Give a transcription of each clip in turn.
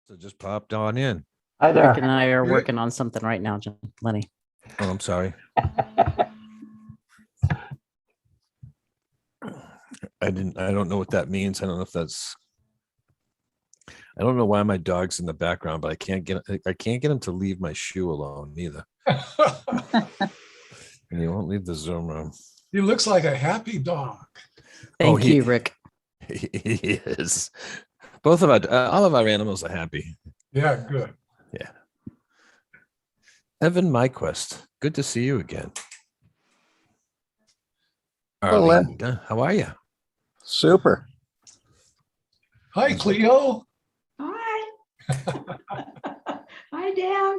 So just popped on in. Hi Rick there. and I are working on something right now, Lenny. Oh, I'm sorry. I don't know what that means. I don't know if that's. I don't know why my dog's in the background, but I can't get him to leave my shoe alone either. And he won't leave the Zoom room. He looks like a happy dog. Thank you, Rick. He is. Both of all of our animals are happy. Yeah, good. Yeah. Evan MyQuest, good to see you again. Hello, Len. Arlene, how are you? Super. Hi, Cleo. Hi. Hi, Dan.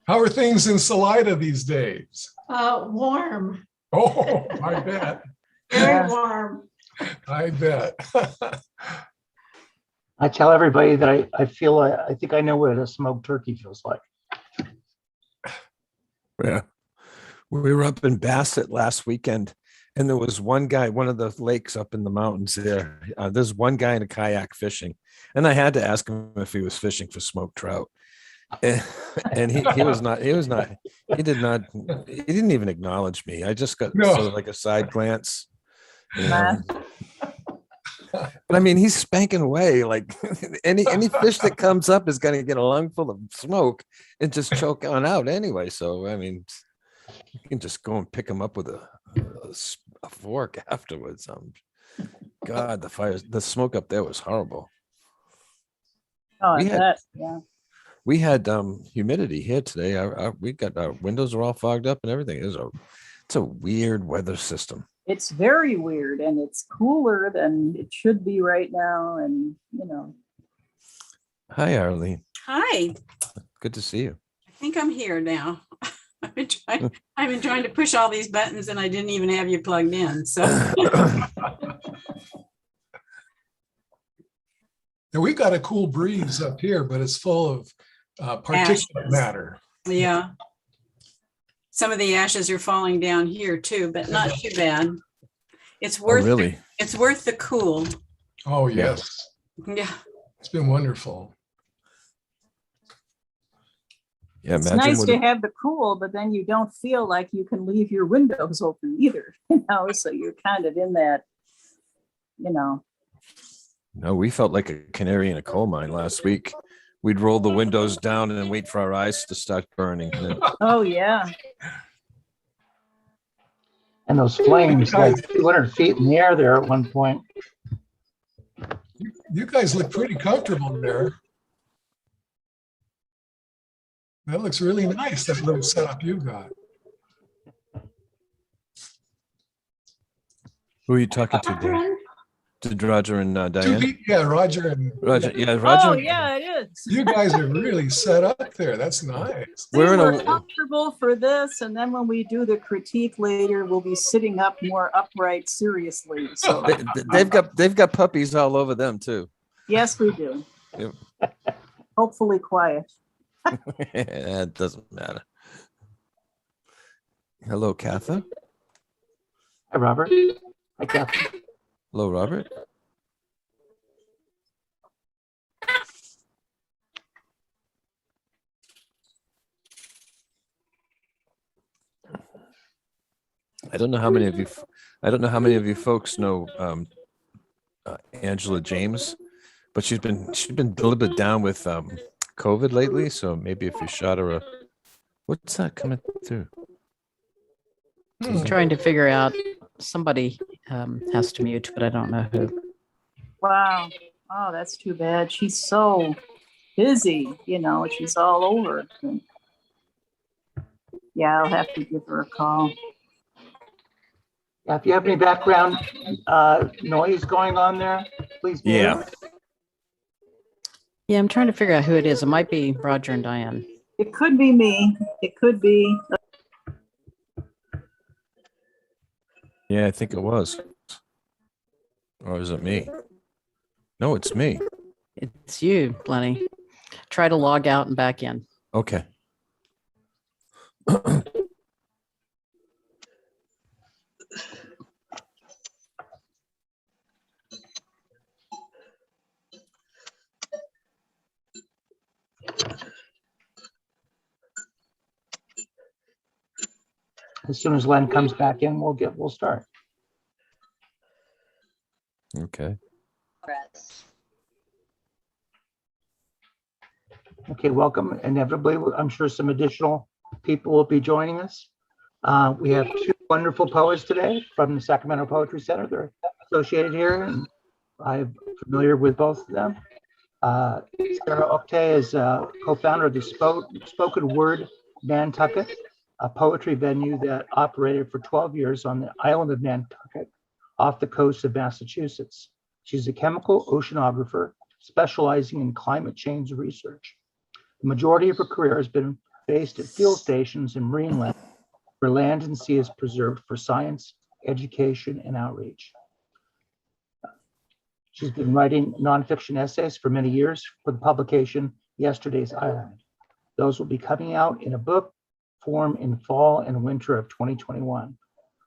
How are things in Salida these days? Warm. Oh, I bet. Very warm. I bet. I tell everybody that I feel I think I know what a smoked turkey feels like. Yeah. We were up in Bassett last weekend, and there was one guy, one of the lakes up in the mountains there. There's one guy in a kayak fishing, and I had to ask him if he was fishing for smoked trout. And he didn't even acknowledge me. I just got sort of like a side glance. You know? But I mean, he's spanking away. Like any fish that comes up is going to get a lungful of smoke and just choke on out anyway. So I mean, you can just go and pick him up with a fork afterwards. God, the smoke up there was horrible. Oh, Yeah. We We had humidity here today. We got our windows are all fogged up and everything. It's a weird weather system. It's very weird, and it's cooler than it should be right now. And Hi, Arlene. Hi, Good to see you. I think I'm here now. I've been trying to push all these buttons and I didn't even have you plugged in. So Now, we've got a cool breeze up here, but it's full of particulate Ashes. matter. yeah, some of the ashes are falling down here too, but not too bad. It's worth really? it's worth the cool. Oh, yes. Yeah. It's been wonderful. Yeah, it's imagine nice to have the cool, but then you don't feel like you can leave your windows open either. So you're kind of in that. No, we felt like a canary in a coal mine last week. We'd roll the windows down and wait for our eyes to start burning. And then, Oh yeah. And those flames like 200 feet in the air there at one point. You guys look pretty comfortable there. That looks really nice, that little setup you got. who are you talking to, Dave? Catherine? To Roger and Diane? Yeah, Roger and Roger, yeah, Roger. Oh yeah, it is. you guys are really set up there. That's nice. We're in We're a comfortable for this, and then when we do the critique later, we'll be sitting up more upright, seriously. So they've got puppies all over them too. yes, we do. Yep. Hopefully quiet. It doesn't matter. Hello, Katha. Hi, Robert. Hi, Catherine. Hello, Robert. I don't know how many of you folks know Angela James, but she's been a little bit down with COVID lately. So maybe if you shot her a, what's that coming through? I'm trying to figure out, somebody has to mute, but I don't know who. Wow. Oh, that's too bad. She's so busy, she's all over. Yeah, I'll have to give her a call. Yeah, if you have any background noise going on there, please. mute. Yeah. Yeah, I'm trying to figure out who it is. It might be Roger and Diane. It could be me. It could be. Yeah, I think it was. Or is it me? No, it's me. It's you, Lenny. Try to log out and back in. Okay. As soon as Len comes back in, we'll start. Okay. Okay, welcome. Inevitably, I'm sure some additional people will be joining us. We have two wonderful poets today from the Sacramento Poetry Center. They're associated here, and I'm familiar with both of them. Sarah Octay is co-founder of the Spoken Word Nantucket, a poetry venue that operated for 12 years on the island of Nantucket off the coast of Massachusetts. She's a chemical oceanographer specializing in climate change research. The majority of her career has been based at field stations in marine land, where land and sea is preserved for science, education, and outreach. She's been writing nonfiction essays for many years for the publication Yesterday's Island. Those will be coming out in a book form in fall and winter of 2021.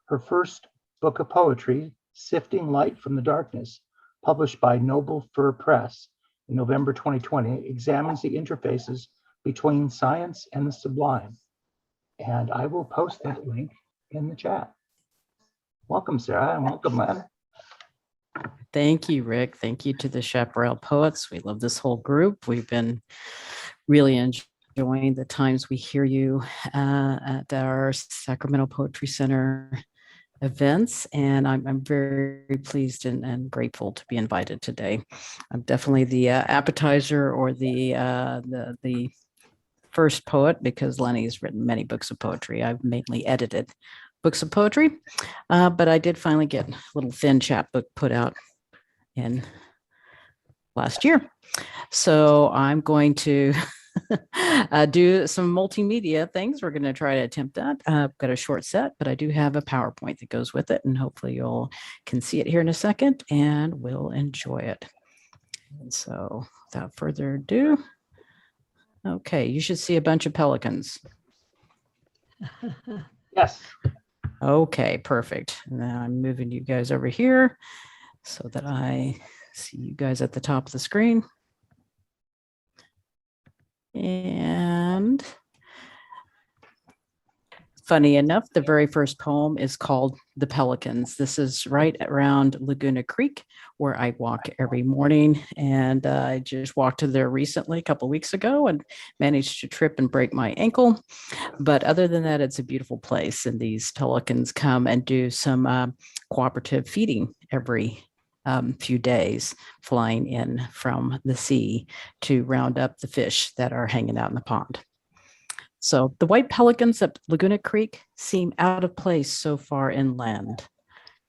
Her first book of poetry, Sifting Light from the Darkness, published by Noble Fir Press in November 2020, examines the interfaces between science and the sublime. And I will post that link in the chat. Welcome, Sarah, and welcome, Len. Thank you, Rick. Thank you to the Chaparral Poets. We love this whole group. We've been really enjoying the times we hear you at our Sacramento Poetry Center events, and I'm very pleased and grateful to be invited today. I'm definitely the appetizer or the first poet, because Lenny's written many books of poetry. I've mainly edited books of poetry, but I did finally get a little thin chapbook put out in last year. So I'm going to do some multimedia things. We're going to try to attempt that. I've got a short set, but I do have a PowerPoint that goes with it, and hopefully you'll can see it here in a second and we'll enjoy it. And so without further ado, okay, you should see a bunch of pelicans. Yes. Okay, perfect. Now I'm moving you guys over here so that I see you guys at the top of the screen. And funny enough, the very first poem is called The Pelicans. This is right around Laguna Creek, where I walk every morning. And I just walked to there recently, a couple of weeks ago, and managed to trip and break my ankle. But other than that, it's a beautiful place. And these pelicans come and do some cooperative feeding every few days, flying in from the sea to round up the fish that are hanging out in the pond. So the white pelicans at Laguna Creek seem out of place so far inland.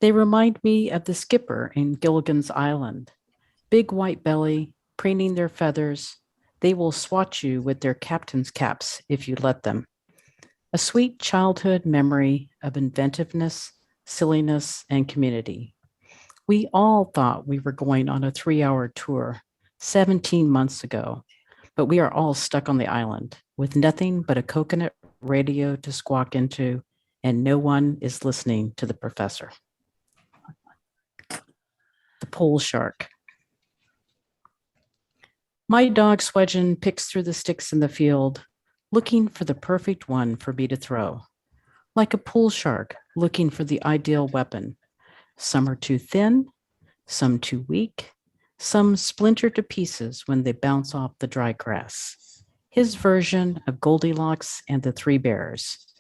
They remind me of the skipper in Gilligan's Island. Big white belly, preening their feathers, they will swat you with their captain's caps if you let them. A sweet childhood memory of inventiveness, silliness, and community. We all thought we were going on a 3-hour tour 17 months ago, but we are all stuck on the island with nothing but a coconut radio to squawk into, and no one is listening to the professor. The pool shark. My dog Swedgen picks through the sticks in the field, looking for the perfect one for me to throw. Like a pool shark looking for the ideal weapon. Some are too thin, some too weak, some splinter to pieces when they bounce off the dry grass. His version of Goldilocks and the Three Bears.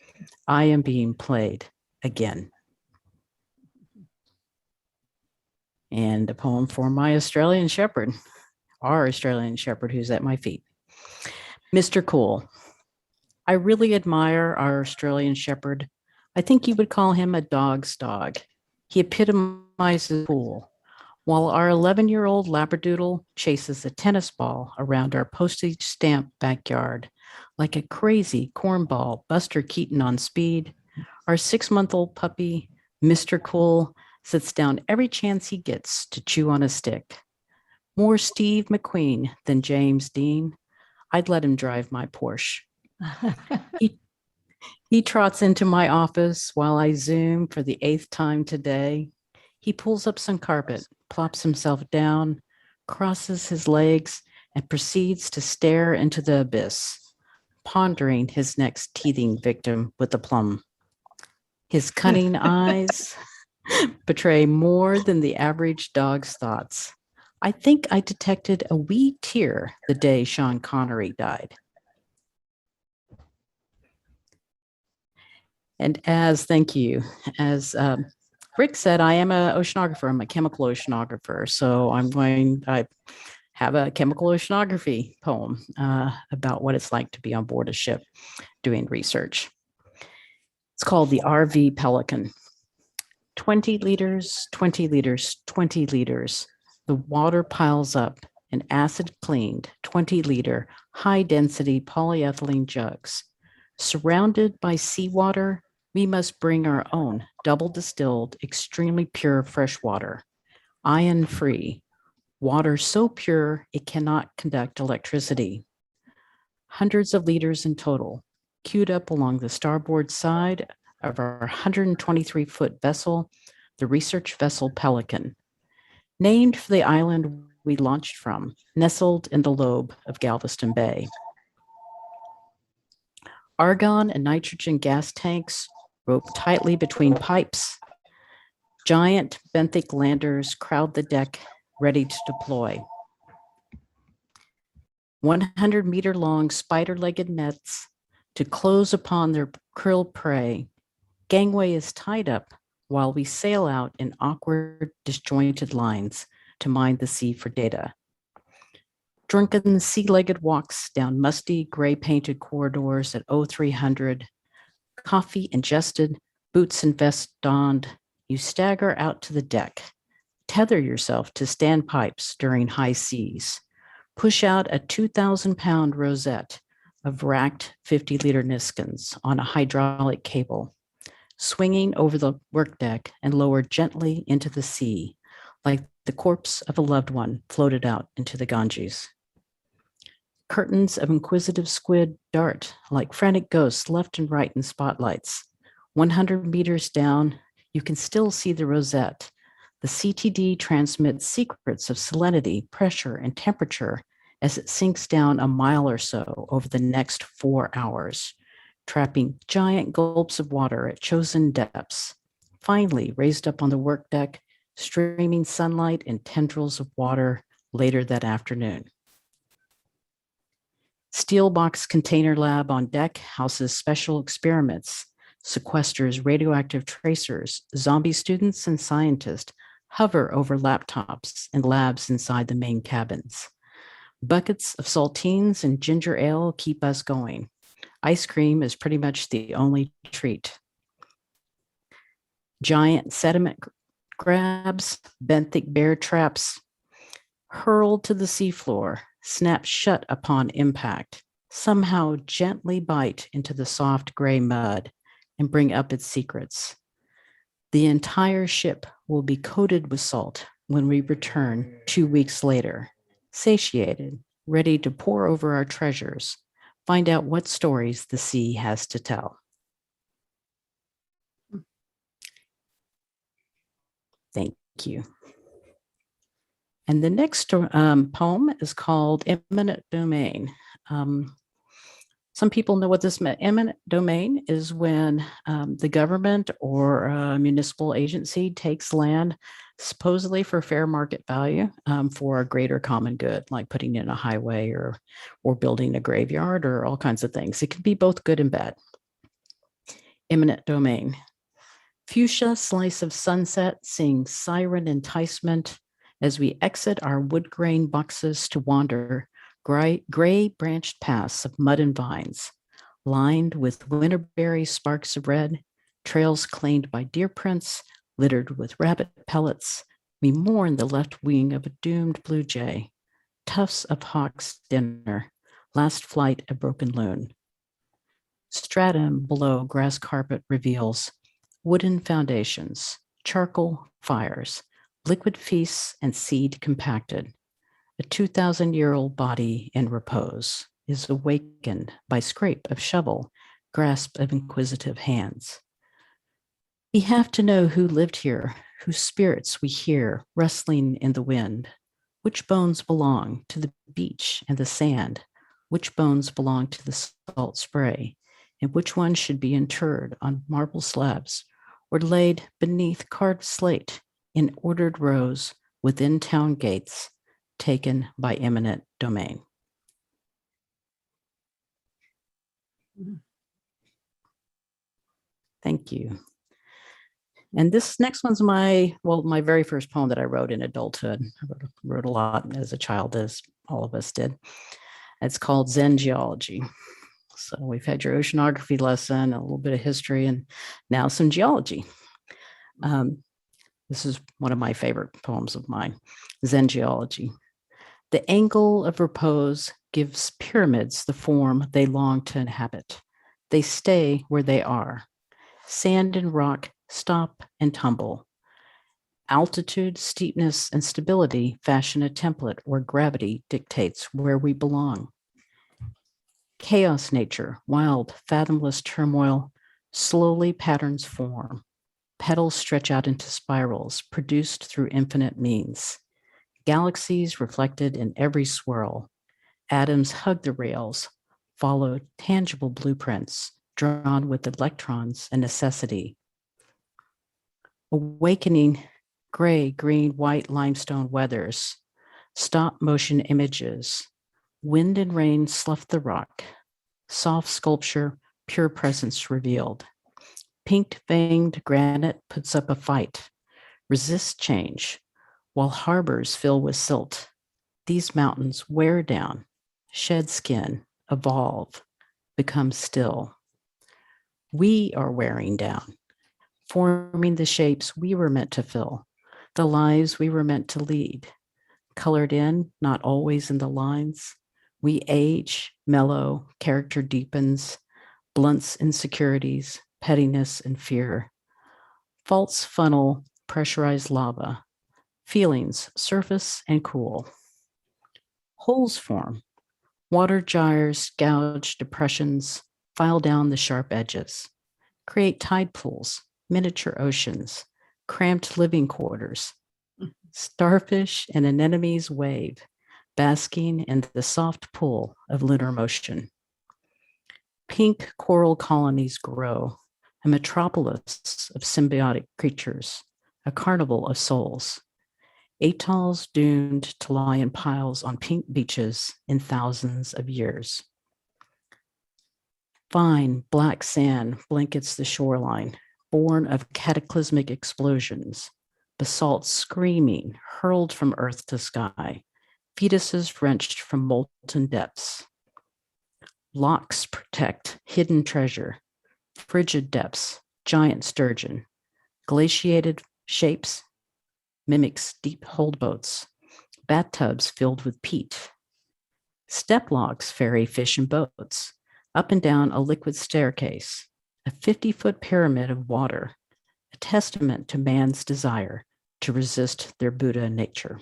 I am being played again. And a poem for my Australian Shepherd, our Australian Shepherd who's at my feet. Mr. Cool. I really admire our Australian Shepherd. I think you would call him a dog's dog. He epitomizes cool, while our 11-year-old Labradoodle chases a tennis ball around our postage stamp backyard. Like a crazy cornball, Buster Keaton on speed, our 6-month-old puppy, Mr. Cool, sits down every chance he gets to chew on a stick. More Steve McQueen than James Dean. I'd let him drive my Porsche. He trots into my office while I Zoom for the 8th time today. He pulls up some carpet, plops himself down, crosses his legs, and proceeds to stare into the abyss, pondering his next teething victim with a plum. His cunning eyes betray more than the average dog's thoughts. I think I detected a wee tear the day Sean Connery died. And thank you, as Rick said, I am an oceanographer. I'm a chemical oceanographer. So I have a chemical oceanography poem about what it's like to be on board a ship doing research. It's called the RV Pelican. 20 liters, 20 liters, 20 liters. The water piles up in acid cleaned 20-liter high density polyethylene jugs. Surrounded by seawater, we must bring our own double distilled, extremely pure fresh water, ion free, water so pure it cannot conduct electricity. Hundreds of liters in total, queued up along the starboard side of our 123-foot vessel, the research vessel Pelican, named for the island we launched from, nestled in the lobe of Galveston Bay. Argon and nitrogen gas tanks roped tightly between pipes. Giant benthic landers crowd the deck, ready to deploy. 100-meter-long spider-legged nets to close upon their krill prey. Gangway is tied up while we sail out in awkward, disjointed lines to mine the sea for data. Drunken sea-legged walks down musty, gray-painted corridors at 0300, coffee ingested, boots and vest donned, you stagger out to the deck, tether yourself to standpipes during high seas, push out a 2,000-pound rosette of racked 50-liter niskins on a hydraulic cable, swinging over the workdeck and lowered gently into the sea, like the corpse of a loved one floated out into the Ganges. Curtains of inquisitive squid dart like frantic ghosts left and right in spotlights. 100 meters down, you can still see the rosette. The CTD transmits secrets of salinity, pressure, and temperature as it sinks down a mile or so over the next 4 hours, trapping giant gulps of water at chosen depths. Finally, raised up on the workdeck, streaming sunlight and tendrils of water later that afternoon. Steel box container lab on deck houses special experiments, sequesters radioactive tracers. Zombie students and scientists hover over laptops and labs inside the main cabins. Buckets of saltines and ginger ale keep us going. Ice cream is pretty much the only treat. Giant sediment grabs, benthic bear traps, hurled to the seafloor, snap shut upon impact, somehow gently bite into the soft gray mud and bring up its secrets. The entire ship will be coated with salt when we return 2 weeks later, satiated, ready to pour over our treasures, find out what stories the sea has to tell. Thank you. And the next poem is called Eminent Domain. Some people know what this meant. Eminent domain is when the government or a municipal agency takes land supposedly for fair market value for a greater common good, like putting in a highway or building a graveyard or all kinds of things. It can be both good and bad. Eminent domain. Fuchsia slice of sunset sings siren enticement as we exit our wood grain boxes to wander gray branched paths of mud and vines, lined with winterberry sparks of red, trails claimed by deer prints, littered with rabbit pellets. We mourn the left wing of a doomed blue jay, tufts of hawk's dinner, last flight a broken loon. Stratum below grass carpet reveals wooden foundations, charcoal fires, liquid feasts and seed compacted. A 2,000-year-old body in repose is awakened by scrape of shovel, grasp of inquisitive hands. We have to know who lived here, whose spirits we hear rustling in the wind. Which bones belong to the beach and the sand? Which bones belong to the salt spray? And which ones should be interred on marble slabs were laid beneath carved slate in ordered rows within town gates taken by eminent domain. Thank you. And this next one's my very first poem that I wrote in adulthood. I wrote a lot as a child, as all of us did. It's called Zen Geology. So we've had your oceanography lesson, a little bit of history, and now some geology. This is one of my favorite poems of mine, Zen Geology. The angle of repose gives pyramids the form they long to inhabit. They stay where they are. Sand and rock stop and tumble. Altitude, steepness, and stability fashion a template where gravity dictates where we belong. Chaos nature, wild, fathomless turmoil, slowly patterns form. Petals stretch out into spirals, produced through infinite means. Galaxies reflected in every swirl. Atoms hug the rails, follow tangible blueprints, drawn with electrons and necessity. Awakening gray, green, white limestone weathers, stop motion images. Wind and rain slough the rock. Soft sculpture, pure presence revealed. Pink-veined granite puts up a fight, resists change, while harbors fill with silt. These mountains wear down, shed skin, evolve, become still. We are wearing down, forming the shapes we were meant to fill, the lives we were meant to lead. Colored in, not always in the lines. We age, mellow, character deepens, blunts insecurities, pettiness, and fear. Faults funnel, pressurized lava. Feelings surface and cool. Holes form. Water gyres, gouge depressions, file down the sharp edges. Create tide pools, miniature oceans, cramped living quarters. Starfish and anemones wave, basking in the soft pull of lunar motion. Pink coral colonies grow, a metropolis of symbiotic creatures, a carnival of souls. Atolls doomed to lie in piles on pink beaches in thousands of years. Fine black sand blankets the shoreline, born of cataclysmic explosions, basalt screaming, hurled from earth to sky, fetuses wrenched from molten depths. Locks protect hidden treasure, frigid depths, giant sturgeon, glaciated shapes, mimics deep hold boats, bathtubs filled with peat. Step logs ferry fish and boats, up and down a liquid staircase, a 50-foot pyramid of water, a testament to man's desire to resist their Buddha nature.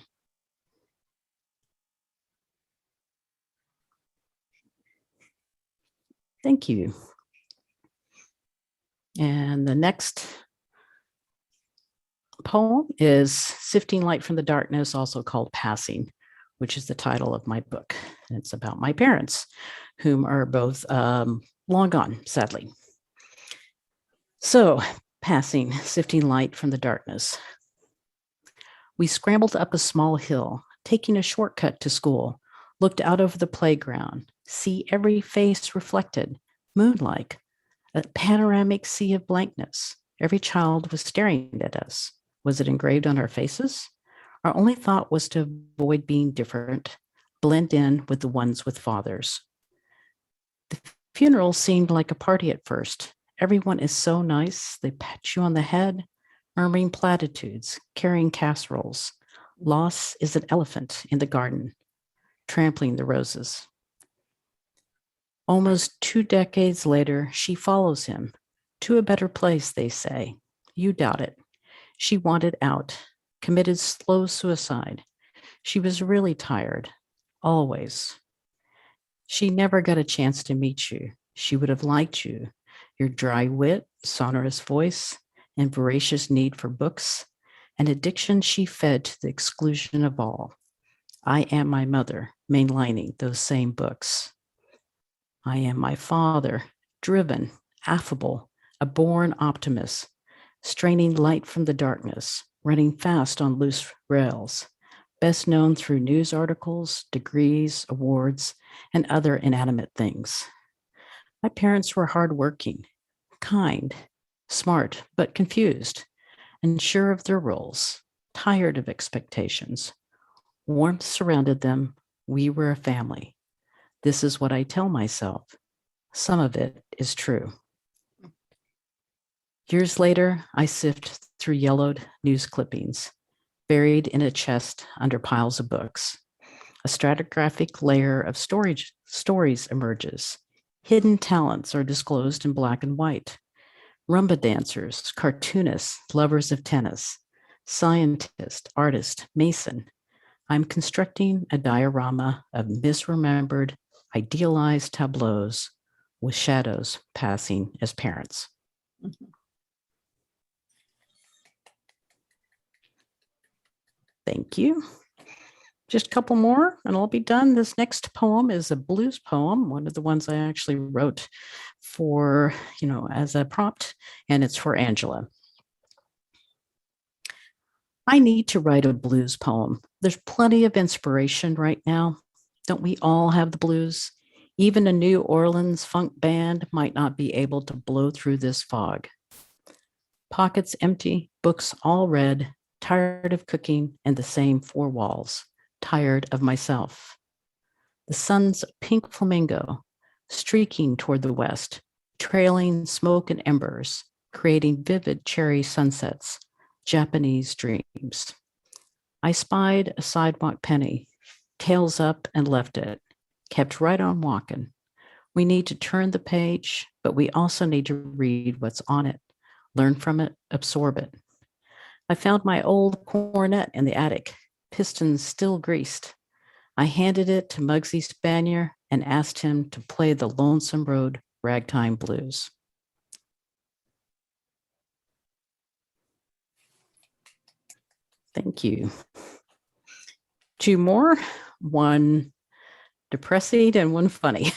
Thank you. And the next poem is Sifting Light from the Darkness, also called Passing, which is the title of my book. And it's about my parents, whom are both long gone, sadly. So, Passing, Sifting Light from the Darkness. We scrambled up a small hill, taking a shortcut to school, looked out over the playground, see every face reflected, moon-like, a panoramic sea of blankness. Every child was staring at us. Was it engraved on our faces? Our only thought was to avoid being different, blend in with the ones with fathers. The funeral seemed like a party at first. Everyone is so nice. They pat you on the head, murmuring platitudes, carrying casseroles. Loss is an elephant in the garden, trampling the roses. Almost 2 decades later, she follows him to a better place, they say. You doubt it. She wanted out, committed slow suicide. She was really tired, always. She never got a chance to meet you. She would have liked you. Your dry wit, sonorous voice, and voracious need for books, an addiction she fed to the exclusion of all. I am my mother, mainlining those same books. I am my father, driven, affable, a born optimist, straining light from the darkness, running fast on loose rails, best known through news articles, degrees, awards, and other inanimate things. My parents were hardworking, kind, smart, but confused, unsure of their roles, tired of expectations. Warmth surrounded them. We were a family. This is what I tell myself. Some of it is true. Years later, I sift through yellowed news clippings, buried in a chest under piles of books. A stratigraphic layer of stories emerges. Hidden talents are disclosed in black and white. Rumba dancers, cartoonists, lovers of tennis, scientist, artist, mason. I'm constructing a diorama of misremembered, idealized tableaus with shadows passing as parents. Thank you. Just a couple more and I'll be done. This next poem is a blues poem, one of the ones I actually wrote for, as a prompt, and it's for Angela. I need to write a blues poem. There's plenty of inspiration right now. Don't we all have the blues? Even a New Orleans funk band might not be able to blow through this fog. Pockets empty, books all read, tired of cooking in the same four walls, tired of myself. The sun's pink flamingo, streaking toward the west, trailing smoke and embers, creating vivid cherry sunsets, Japanese dreams. I spied a sidewalk penny, tails up and left it, kept right on walking. We need to turn the page, but we also need to read what's on it, learn from it, absorb it. I found my old cornet in the attic, pistons still greased. I handed it to Muggsy Spanier and asked him to play the Lonesome Road Ragtime Blues. Thank you. Two more, one depressing and one funny.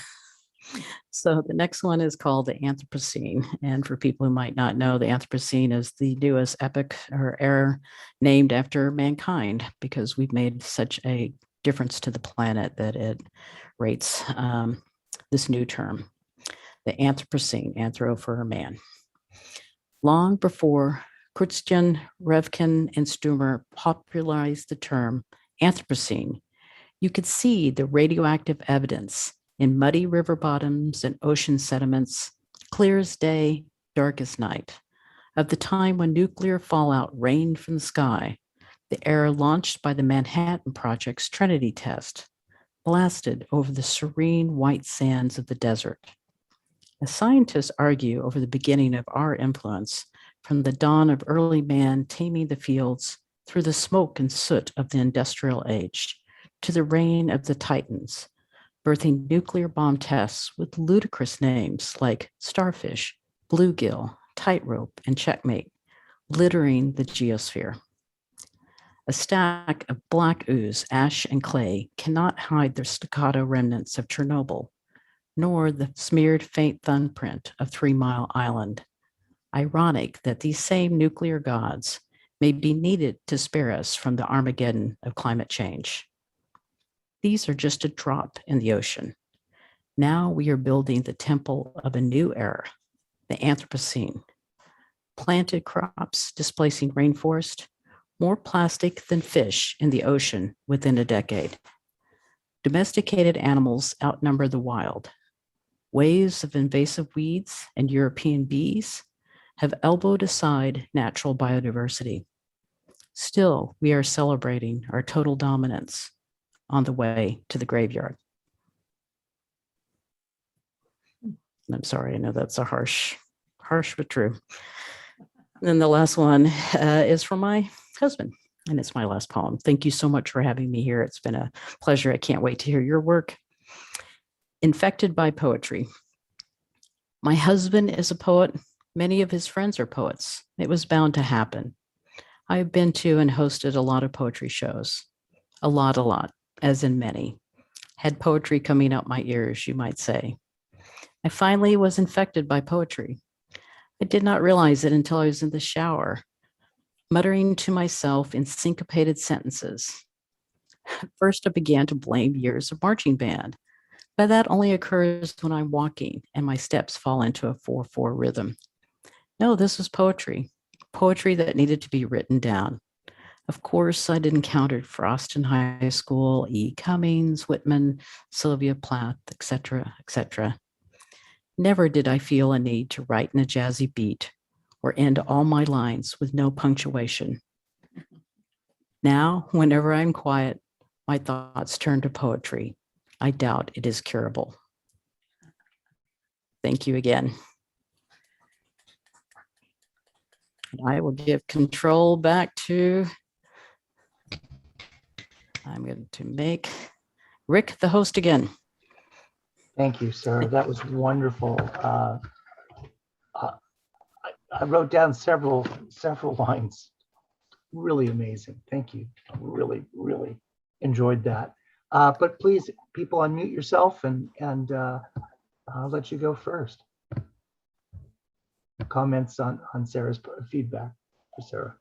So the next one is called the Anthropocene. And for people who might not know, the Anthropocene is the newest epoch or era named after mankind because we've made such a difference to the planet that it rates this new term, the Anthropocene, anthro for man. Long before Christian, Revkin, and Stumer popularized the term Anthropocene, you could see the radioactive evidence in muddy river bottoms and ocean sediments, clear as day, dark as night, of the time when nuclear fallout rained from the sky, the era launched by the Manhattan Project's Trinity test, blasted over the serene white sands of the desert. As scientists argue over the beginning of our influence, from the dawn of early man taming the fields through the smoke and soot of the industrial age, to the reign of the Titans, birthing nuclear bomb tests with ludicrous names like Starfish, Bluegill, Tightrope, and Checkmate, littering the geosphere. A stack of black ooze, ash, and clay cannot hide the staccato remnants of Chernobyl, nor the smeared faint thumbprint of 3 Mile Island. Ironic that these same nuclear gods may be needed to spare us from the Armageddon of climate change. These are just a drop in the ocean. Now we are building the temple of a new era, the Anthropocene. Planted crops displacing rainforest, more plastic than fish in the ocean within a decade. Domesticated animals outnumber the wild. Waves of invasive weeds and European bees have elbowed aside natural biodiversity. Still, we are celebrating our total dominance on the way to the graveyard. I'm sorry, I know that's a harsh but true. And then the last one is from my husband, and it's my last poem. Thank you so much for having me here. It's been a pleasure. I can't wait to hear your work. Infected by poetry. My husband is a poet. Many of his friends are poets. It was bound to happen. I've been to and hosted a lot of poetry shows. A lot, as in many. Had poetry coming out my ears, you might say. I finally was infected by poetry. I did not realize it until I was in the shower, muttering to myself in syncopated sentences. First, I began to blame years of marching band, but that only occurs when I'm walking and my steps fall into a 4/4 rhythm. No, this was poetry, poetry that needed to be written down. Of course, I'd encountered Frost in high school, E. Cummings, Whitman, Sylvia Plath, etc., etc. Never did I feel a need to write in a jazzy beat or end all my lines with no punctuation. Now, whenever I'm quiet, my thoughts turn to poetry. I doubt it is curable. Thank you again. And I will give control back to, I'm going to make Rick the host again. Thank you, Sarah. That was wonderful. I wrote down several lines. Really amazing. Thank you. I really enjoyed that. But please, people, unmute yourself and I'll let you go first. Comments on Sarah's feedback for Sarah.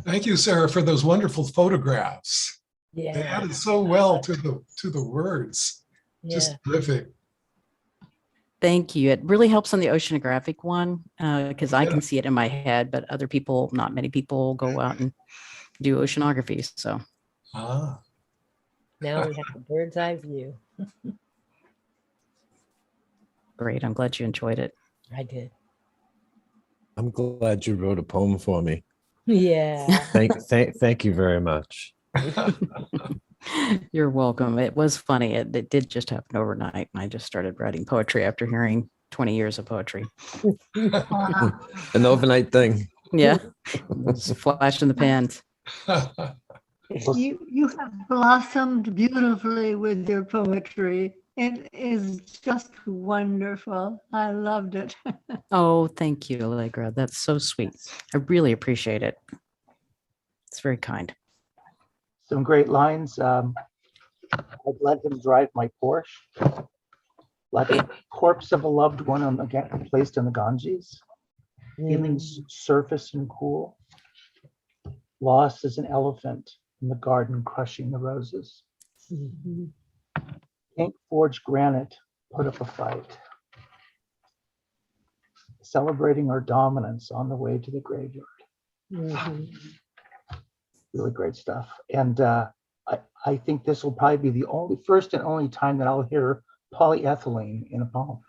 Thank you, Sarah, for those wonderful photographs. They Yeah. added so well to the words. Just terrific. Thank you. It really helps on the oceanographic one because I Yeah. can see it in my head, but other people, not many people go out and do oceanography. So Ah, Now we have the bird's eye view. great. I'm glad you enjoyed it. I did. I'm glad you wrote a poem for me. Yeah. Thank you very much. You're welcome. It was funny. It did just happen overnight. And I just started writing poetry after hearing 20 years of poetry. An overnight thing. Yeah. It's a flash in the pan. You have blossomed beautifully with your poetry. It is just wonderful. I loved it. Oh, thank you, Allegra. That's so sweet. I really appreciate it. It's very kind. Some great lines. I'd let him drive my Porsche, like a corpse of a loved one placed in the Ganges, feeling surface and cool, lost as an elephant in the garden crushing the roses. Pink forged granite put up a fight, celebrating our dominance on the way to the graveyard. Really great stuff. And I think this will probably be the first and only time that I'll hear polyethylene in a poem.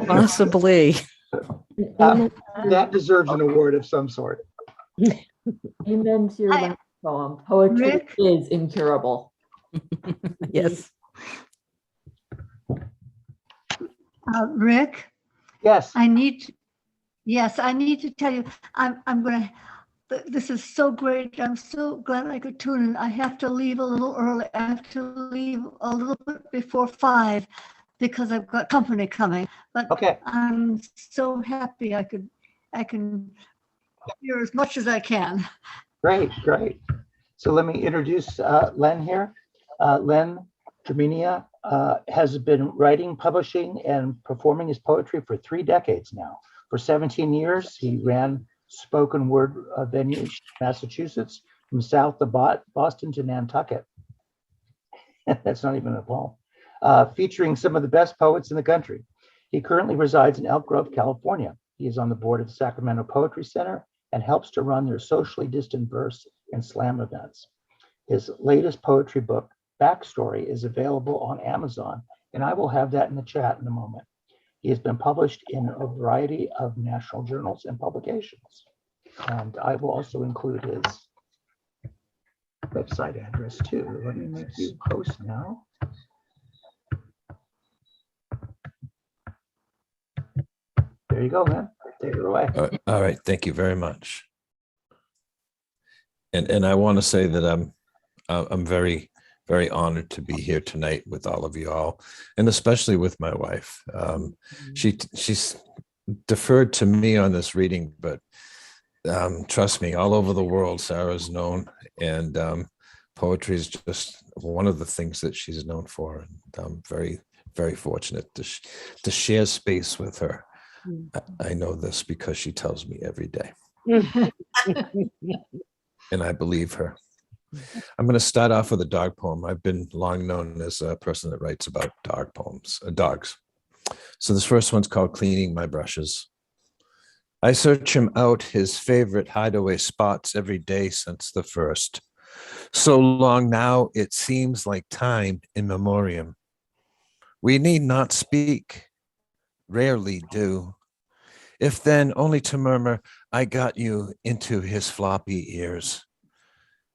Possibly. That deserves an award of some sort. Amen to your I- last poem. Poetry Rick? is incurable. Yes. Rick, Yes. I need to tell you, I'm gonna, this is so great. I'm so glad I could tune in. I have to leave a little early. I have to leave a little bit before 5 because I've got company coming. But Okay. I'm so happy I can hear as much as I can. Great. So let me introduce Len here. Len Germinara has been writing, publishing, and performing his poetry for 3 decades now. For 17 years, he ran spoken word venues in Massachusetts, from south of Boston to Nantucket. That's not even a poem. Featuring some of the best poets in the country. He currently resides in Elk Grove, California. He is on the board of the Sacramento Poetry Center and helps to run their socially distant verse and slam events. His latest poetry book, Backstory, is available on Amazon, and I will have that in the chat in a moment. He has been published in a variety of national journals and publications. And I will also include his website address too. Let me make you host now. There you go, man. Take it away. All right. Thank you very much. And I want to say that I'm very, very honored to be here tonight with all of you all, and especially with my wife. She's deferred to me on this reading, but trust me, all over the world, Sarah's known, and poetry is just one of the things that she's known for. And I'm very, very fortunate to share space with her. Mm. I know this because she tells me every day, and I believe her. I'm going to start off with a dog poem. I've been long known as a person that writes about dog poems, dogs. So this first one's called Cleaning My Brushes. I search him out his favorite hideaway spots every day since the first. So long now, it seems like time in memoriam. We need not speak, rarely do. If then only to murmur, I got you into his floppy ears.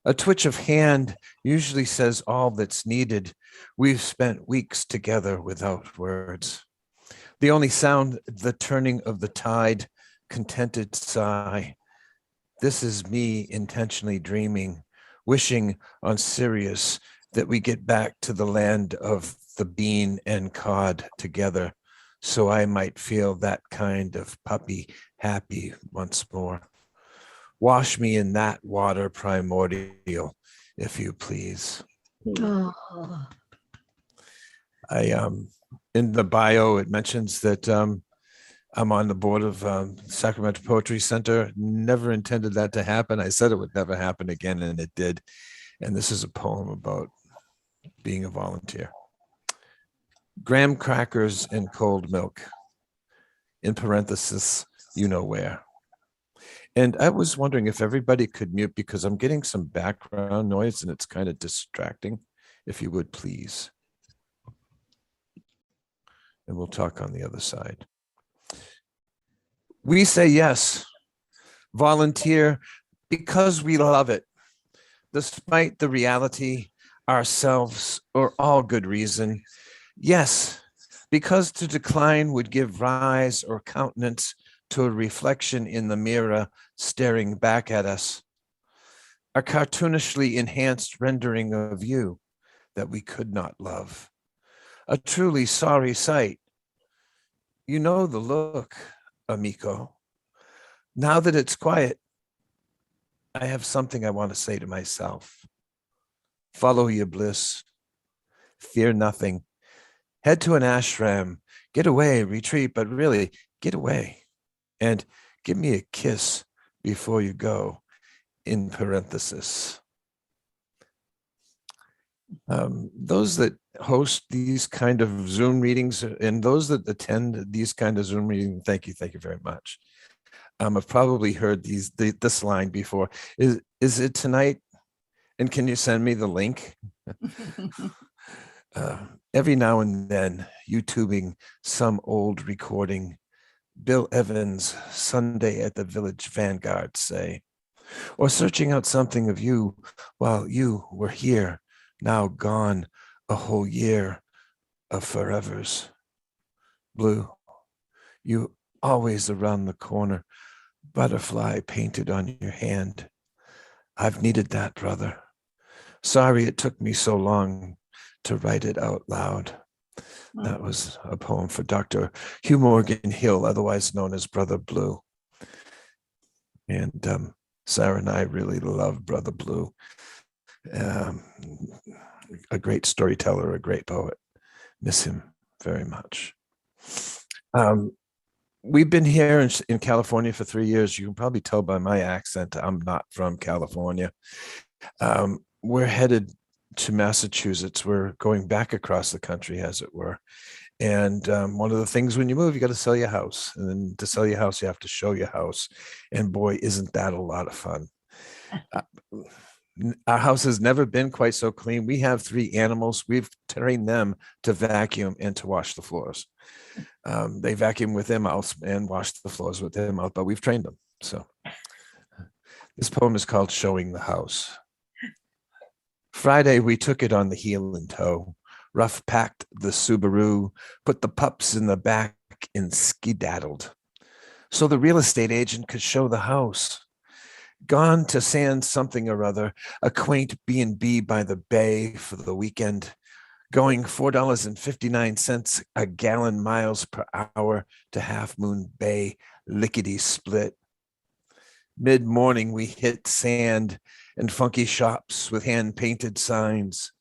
A twitch of hand usually says all that's needed. We've spent weeks together without words. The only sound, the turning of the tide, contented sigh. This is me intentionally dreaming, wishing on Sirius that we get back to the land of the bean and cod together, so I might feel that kind of puppy happy once more. Wash me in that water primordial, if you please. Oh, In the bio, it mentions that I'm on the board of Sacramento Poetry Center. Never intended that to happen. I said it would never happen again, and it did. And this is a poem about being a volunteer. Graham crackers and cold milk, in parenthesis, you know where. And I was wondering if everybody could mute because I'm getting some background noise and it's kind of distracting. If you would, please. And we'll talk on the other side. We say yes, volunteer, because we love it, despite the reality, ourselves, or all good reason. Yes, because to decline would give rise or countenance to a reflection in the mirror staring back at us, a cartoonishly enhanced rendering of you that we could not love, a truly sorry sight. You know the look, amico. Now that it's quiet, I have something I want to say to myself. Follow your bliss. Fear nothing. Head to an ashram. Get away, retreat, but really get away. And give me a kiss before you go, in parenthesis. Those that host these kind of Zoom readings and those that attend these kind of Zoom readings, thank you very much. I've probably heard this line before. Is it tonight? And can you send me the link? Every now and then, YouTubing some old recording. Bill Evans, Sunday at the Village Vanguard, say, or searching out something of you while you were here, now gone a whole year of forevers. Blue, you always around the corner, butterfly painted on your hand. I've needed that, brother. Sorry it took me so long to write it out loud. That was a poem for Dr. Hugh Morgan Hill, otherwise known as Brother Blue. And Sarah and I really love Brother Blue. A great storyteller, a great poet. Miss him very much. We've been here in California for 3 years. You can probably tell by my accent, I'm not from California. We're headed to Massachusetts. We're going back across the country, as it were. And one of the things when you move, you got to sell your house. And then to sell your house, you have to show your house. And boy, isn't that a lot of fun. Our house has never been quite so clean. We have 3 animals. We've trained them to vacuum and to wash the floors. They vacuum with their mouths and wash the floors with their mouth, but we've trained them. So this poem is called Showing the House. Friday, we took it on the heel and toe, rough packed the Subaru, put the pups in the back and skedaddled so the real estate agent could show the house. Gone to sand something or other, a quaint B&B by the bay for the weekend, going $4.59 a gallon miles per hour to Half Moon Bay, lickety split. Mid-morning, we hit sand and funky shops with hand-painted signs,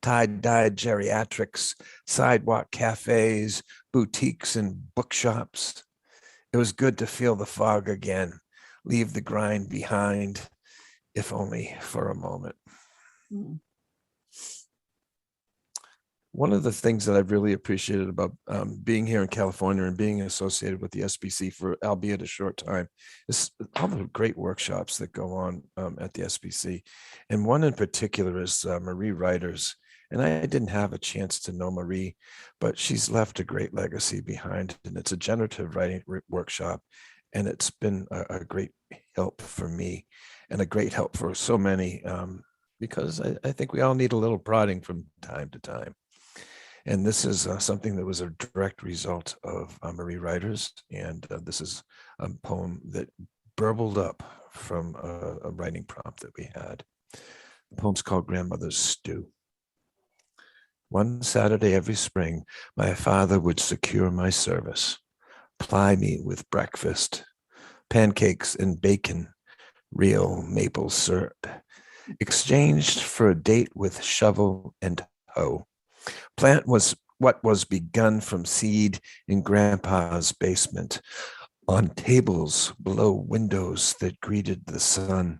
tie-dyed geriatrics, sidewalk cafes, boutiques, and bookshops. It was good to feel the fog again, leave the grind behind, if only for a moment. One of the things that I've really appreciated about being here in California and being associated with the SBC for albeit a short time is all the great workshops that go on at the SBC. And one in particular is Marie Ryder's. And I didn't have a chance to know Marie, but she's left a great legacy behind. And it's a generative writing workshop. And it's been a great help for me and a great help for so many because I think we all need a little prodding from time to time. And this is something that was a direct result of Marie Ryder's. And this is a poem that burbled up from a writing prompt that we had. The poem's called Grandmother's Stew. One Saturday every spring, my father would secure my service, ply me with breakfast, pancakes and bacon, real maple syrup, exchanged for a date with shovel and hoe. Plant was what was begun from seed in Grandpa's basement, on tables below windows that greeted the sun.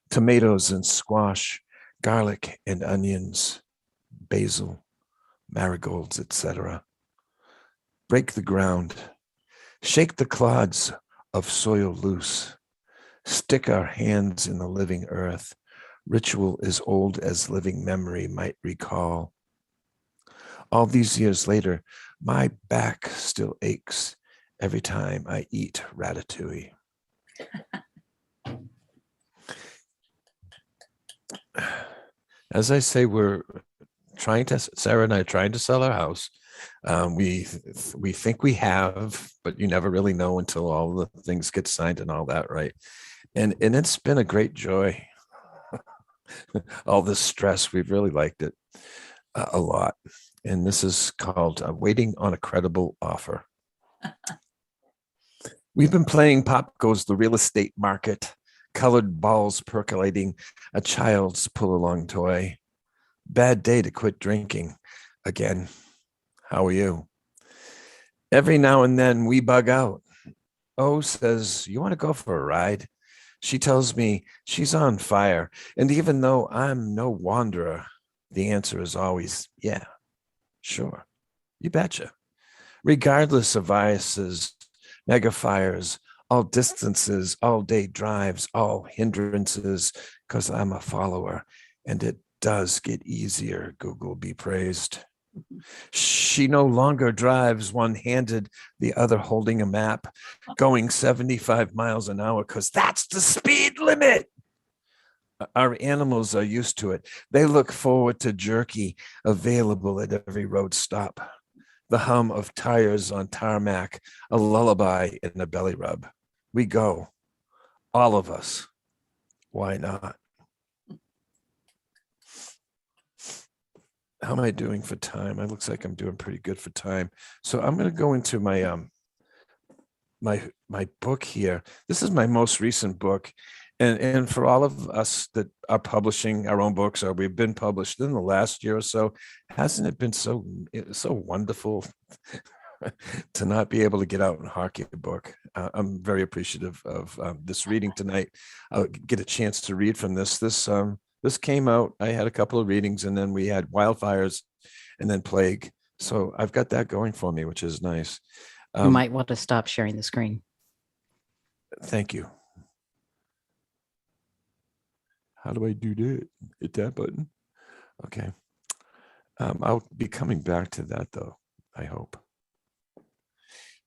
Tomatoes and squash, garlic and onions, basil, marigolds, etc. Break the ground, shake the clods of soil loose, stick our hands in the living earth, ritual as old as living memory might recall. All these years later, my back still aches every time I eat ratatouille. As I say, Sarah and I are trying to sell our house. We think we have, but you never really know until all the things get signed and all that, right? And it's been a great joy. All this stress, we've really liked it a lot. And this is called Waiting on a Credible Offer. We've been playing Pop Goes the Real Estate Market, colored balls percolating, a child's pull-along toy. Bad day to quit drinking again. How are you? Every now and then we bug out. O says, you want to go for a ride? She tells me she's on fire. And even though I'm no wanderer, the answer is always, yeah, sure, you betcha. Regardless of biases, mega fires, all distances, all day drives, all hindrances, because I'm a follower and it does get easier, Google be praised. She no longer drives one-handed, the other holding a map, going 75 miles an hour because that's the speed limit. Our animals are used to it. They look forward to jerky available at every road stop. The hum of tires on tarmac, a lullaby and a belly rub. We go, all of us. Why not? How am I doing for time? It looks like I'm doing pretty good for time. So I'm going to go into my my book here. This is my most recent book. And for all of us that are publishing our own books, or we've been published in the last year or so, hasn't it been so wonderful to not be able to get out and hawk a book? I'm very appreciative of this reading tonight. I'll get a chance to read from this. This came out, I had a couple of readings, and then we had wildfires and then plague. So I've got that going for me, which is nice. You might want to stop sharing the screen. Thank you. How do I do that? Hit that button. Okay. I'll be coming back to that though, I hope.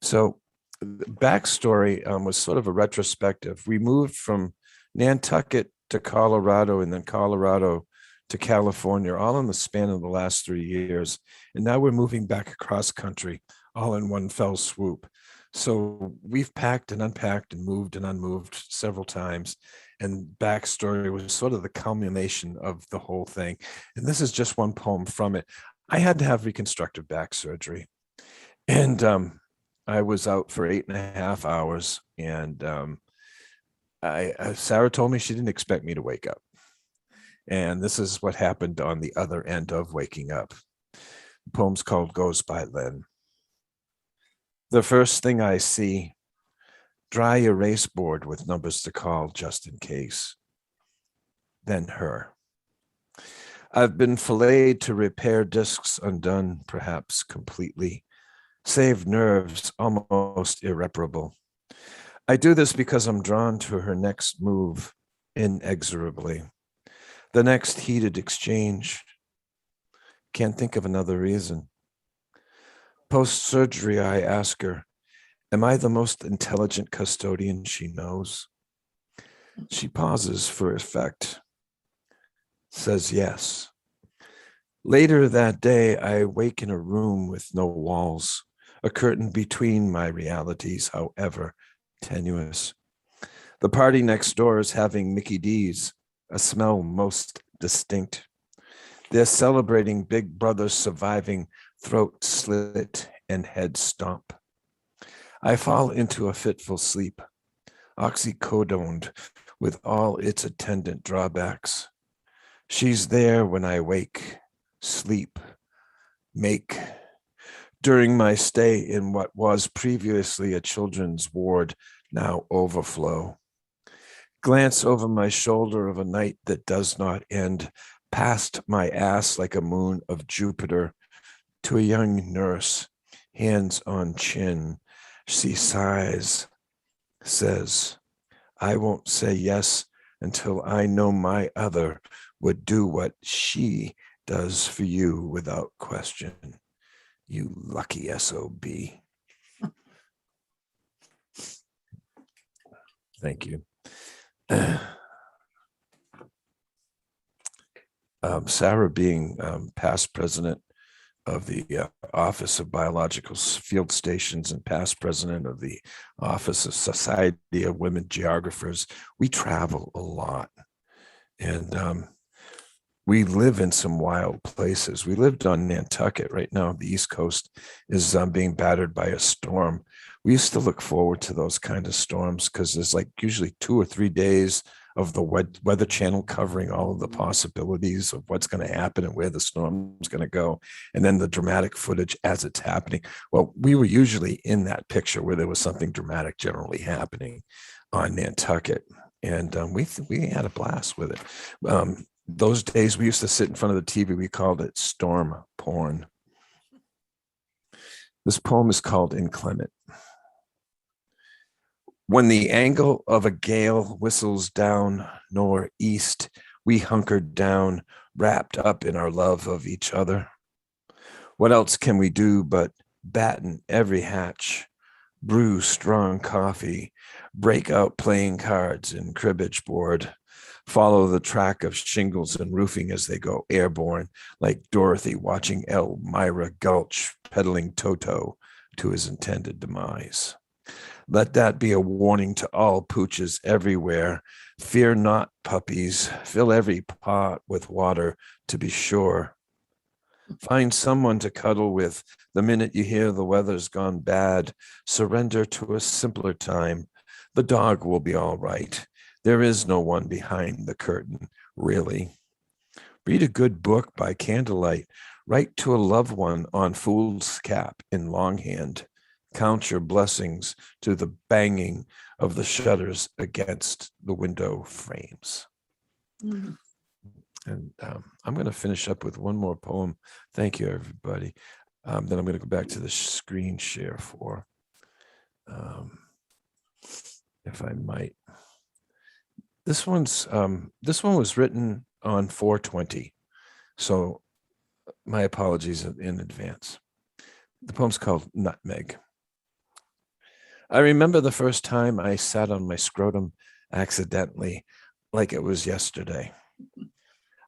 So the backstory was sort of a retrospective. We moved from Nantucket to Colorado and then Colorado to California, all in the span of the last 3 years. And now we're moving back across country, all in one fell swoop. So we've packed and unpacked and moved and unmoved several times. And backstory was sort of the culmination of the whole thing. And this is just one poem from it. I had to have reconstructive back surgery. And I was out for 8.5 hours. And Sarah told me she didn't expect me to wake up. And this is what happened on the other end of waking up. The poem's called Goes by Len. The first thing I see, dry erase board with numbers to call just in case. Then her. I've been filleted to repair discs undone, perhaps completely, save nerves almost irreparable. I do this because I'm drawn to her next move inexorably. The next heated exchange. Can't think of another reason. Post-surgery, I ask her, am I the most intelligent custodian she knows? She pauses for effect, says yes. Later that day, I wake in a room with no walls, a curtain between my realities, however tenuous. The party next door is having Mickey D's, a smell most distinct. They're celebrating Big Brother's surviving throat slit and head stomp. I fall into a fitful sleep, oxycodoned with all its attendant drawbacks. She's there when I wake, sleep, make. During my stay in what was previously a children's ward, now overflow. Glance over my shoulder of a night that does not end, past my ass like a moon of Jupiter, to a young nurse, hands on chin. She sighs, says, I won't say yes until I know my other would do what she does for you without question. You lucky SOB. Thank you. Sarah being past president of the Office of Biological Field Stations and past president of the Office of Society of Women Geographers, we travel a lot. And we live in some wild places. We lived on Nantucket. Right now, the East Coast is being battered by a storm. We used to look forward to those kind of storms because there's like usually 2 or 3 days of the Weather Channel covering all of the possibilities of what's going to happen and where the storm is going to go. And then the dramatic footage as it's happening. Well, we were usually in that picture where there was something dramatic generally happening on Nantucket. And we had a blast with it. Those days we used to sit in front of the TV. We called it storm porn. This poem is called Inclement. When the angle of a gale whistles down northeast, we hunkered down, wrapped up in our love of each other. What else can we do but batten every hatch, brew strong coffee, break out playing cards and cribbage board, follow the track of shingles and roofing as they go airborne, like Dorothy watching Elmira Gulch peddling Toto to his intended demise. Let that be a warning to all pooches everywhere. Fear not, puppies. Fill every pot with water to be sure. Find someone to cuddle with the minute you hear the weather's gone bad. Surrender to a simpler time. The dog will be all right. There is no one behind the curtain, really. Read a good book by candlelight. Write to a loved one on fool's cap in longhand. Count your blessings to the banging of the shutters against the window frames. Mm-hmm. And I'm going to finish up with one more poem. Thank you, everybody. Then I'm going to go back to the screen share for, if I might. This one was written on 4/20, so my apologies in advance. The poem's called Nutmeg. I remember the first time I sat on my scrotum accidentally, like it was yesterday.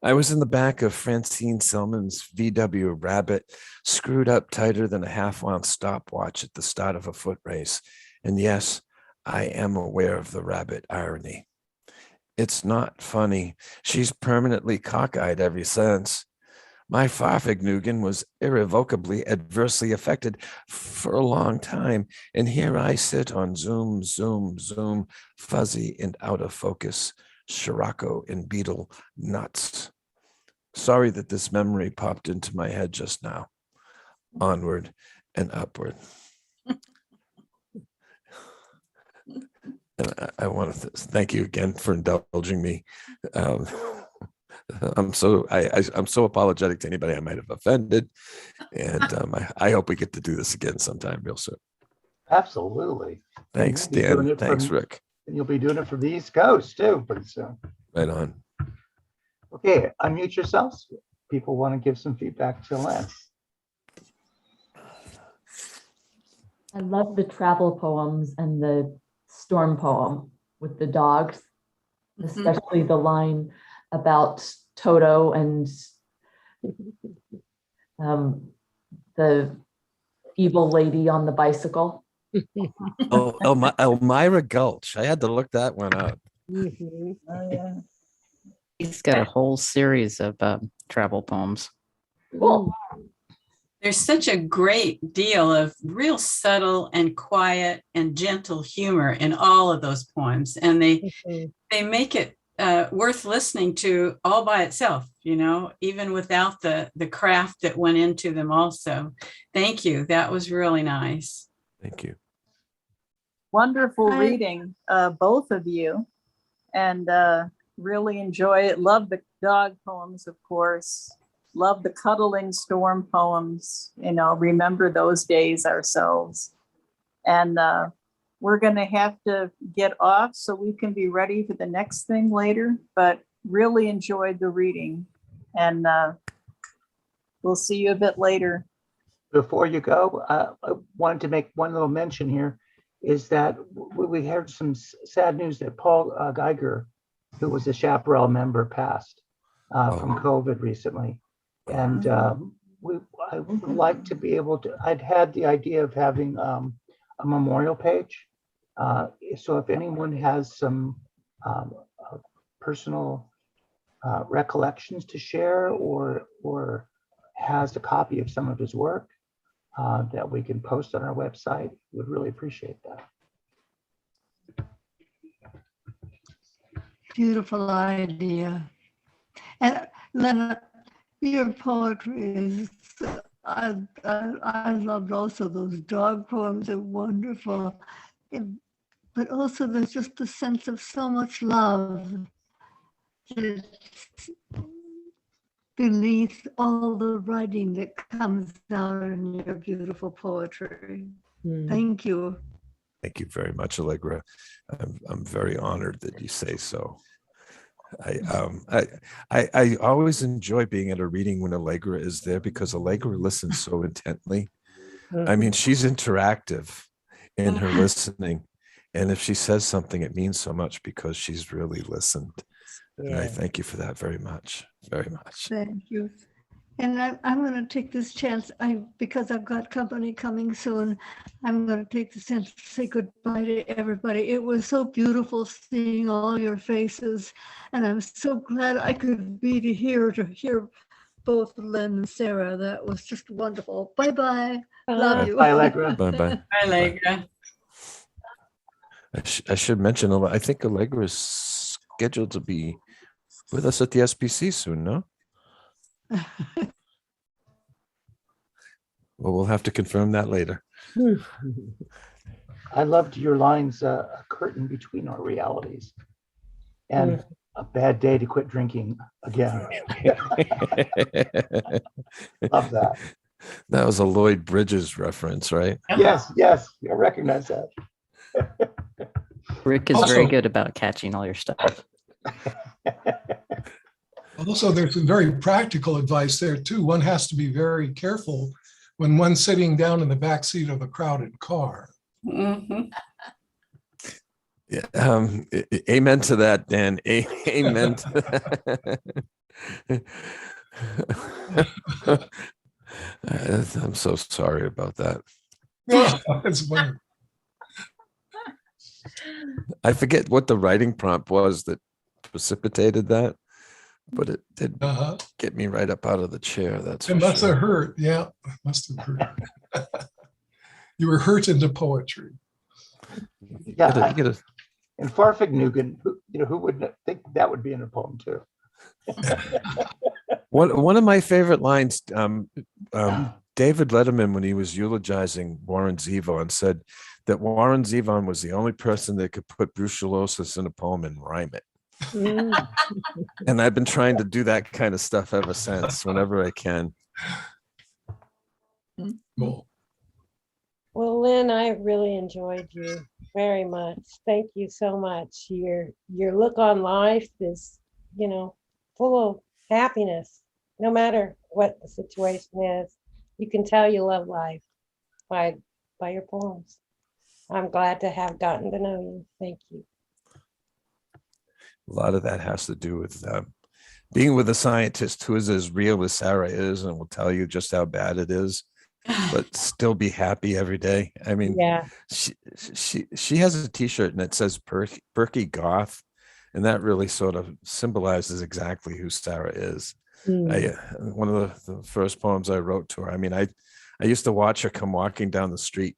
I was in the back of Francine Selman's VW Rabbit, screwed up tighter than a half-ounce stopwatch at the start of a foot race. And yes, I am aware of the rabbit irony. It's not funny. She's permanently cockeyed ever since. My Farfignugan was irrevocably adversely affected for a long time. And here I sit on Zoom, fuzzy and out of focus, Scirocco and beetle nuts. Sorry that this memory popped into my head just now. Onward and upward. And I want to thank you again for indulging me. I'm so apologetic to anybody I might have offended, and I hope we get to do this again sometime real soon. Absolutely. Thanks, And you'll be doing Dan. it Thanks, from- Rick. And you'll be doing it from the East Coast too, pretty soon. Right on. Okay, unmute yourselves. People want to give some feedback to Len. I love the travel poems and the storm poem with the dogs, especially the line about Toto and the evil lady on the bicycle. Elmira Gulch. I had to look that one up. Mhm. Oh, yeah. He's got a whole series of travel poems. Cool. There's such a great deal of real subtle and quiet and gentle humor in all of those poems. And they make it worth listening to all by itself, even without the craft that went into them also. Thank you. That was really nice. Thank you. Wonderful I- reading, both of you, and really enjoy it. Love the dog poems, of course. Love the cuddling storm poems. Remember those days ourselves. And we're going to have to get off so we can be ready for the next thing later. But really enjoyed the reading, and we'll see you a bit later. Before you go, I wanted to make one little mention here, is that we heard some sad news that Paul Geiger, who was a Chaparral member, passed from COVID recently. And I would like to be able to, I'd had the idea of having a memorial page. So if anyone has some personal recollections to share or has a copy of some of his work that we can post on our website, would really appreciate that. Beautiful idea. And Len, your poetry is, I loved also those dog poems are wonderful. But also there's just a sense of so much love beneath all the writing that comes out in your beautiful poetry. Thank you. Thank you very much, Allegra. I'm very honored that you say so. I always enjoy being at a reading when Allegra is there, because Allegra listens so intently. I mean, she's interactive in her listening. And if she says something, it means so much because she's really listened. And I thank you for that very much, very much. Thank you. And I'm going to take this chance, because I've got company coming soon, I'm going to take this chance to say goodbye to everybody. It was so beautiful seeing all your faces, and I'm so glad I could be here to hear both Len and Sarah. That was just wonderful. Bye-bye. Love you. Bye, Allegra. Bye-bye. Bye, Allegra. I should mention, I think Allegra is scheduled to be with us at the SPC soon, no? Well, we'll have to confirm that later. I loved your lines, a curtain between our realities and a bad day to quit drinking again. Love that. That was a Lloyd Bridges reference, right? Yes, I recognize that. Rick is Also- very good about catching all your stuff. Also, there's some very practical advice there too. One has to be very careful when one's sitting down in the back seat of a crowded car. Mhm. Yeah, amen to that, Dan. Amen to that. I'm so sorry about that. That's wonderful. I forget what the writing prompt was that precipitated that, but it did Uh-huh. get me right up out of the chair. That's It for must have sure. hurt. Yeah, it must have hurt. You were hurt into poetry. Yeah, You gotta- And Farfignugan, who wouldn't think that would be in a poem too? One of my favorite lines, David Letterman, when he was eulogizing Warren Zevon, said that Warren Zevon was the only person that could put brucellosis in a poem and rhyme it. And I've been trying to do that kind of stuff ever since, whenever I can. Cool. Well, Lynn, I really enjoyed you very much. Thank you so much. Your look on life is, full of happiness, no matter what the situation is. You can tell you love life by your poems. I'm glad to have gotten to know you. Thank you. A lot of that has to do with being with a scientist who is as real as Sarah is and will tell you just how bad it is, but still be happy every day. I mean, Yeah. she has a t-shirt and it says Perky Goth, and that really sort of symbolizes exactly who Sarah is. One of the first poems I wrote to her, I mean, I used to watch her come walking down the street,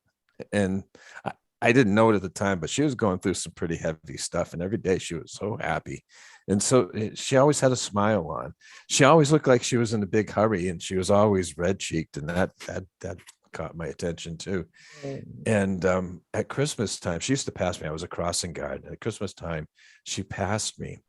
and I didn't know it at the time, but she was going through some pretty heavy stuff, and every day she was so happy. And so she always had a smile on. She always looked like she was in a big hurry, and she was always red cheeked, and that caught my attention too. And at Christmas time, she used to pass me. I was a crossing guard. At Christmas time, she passed me,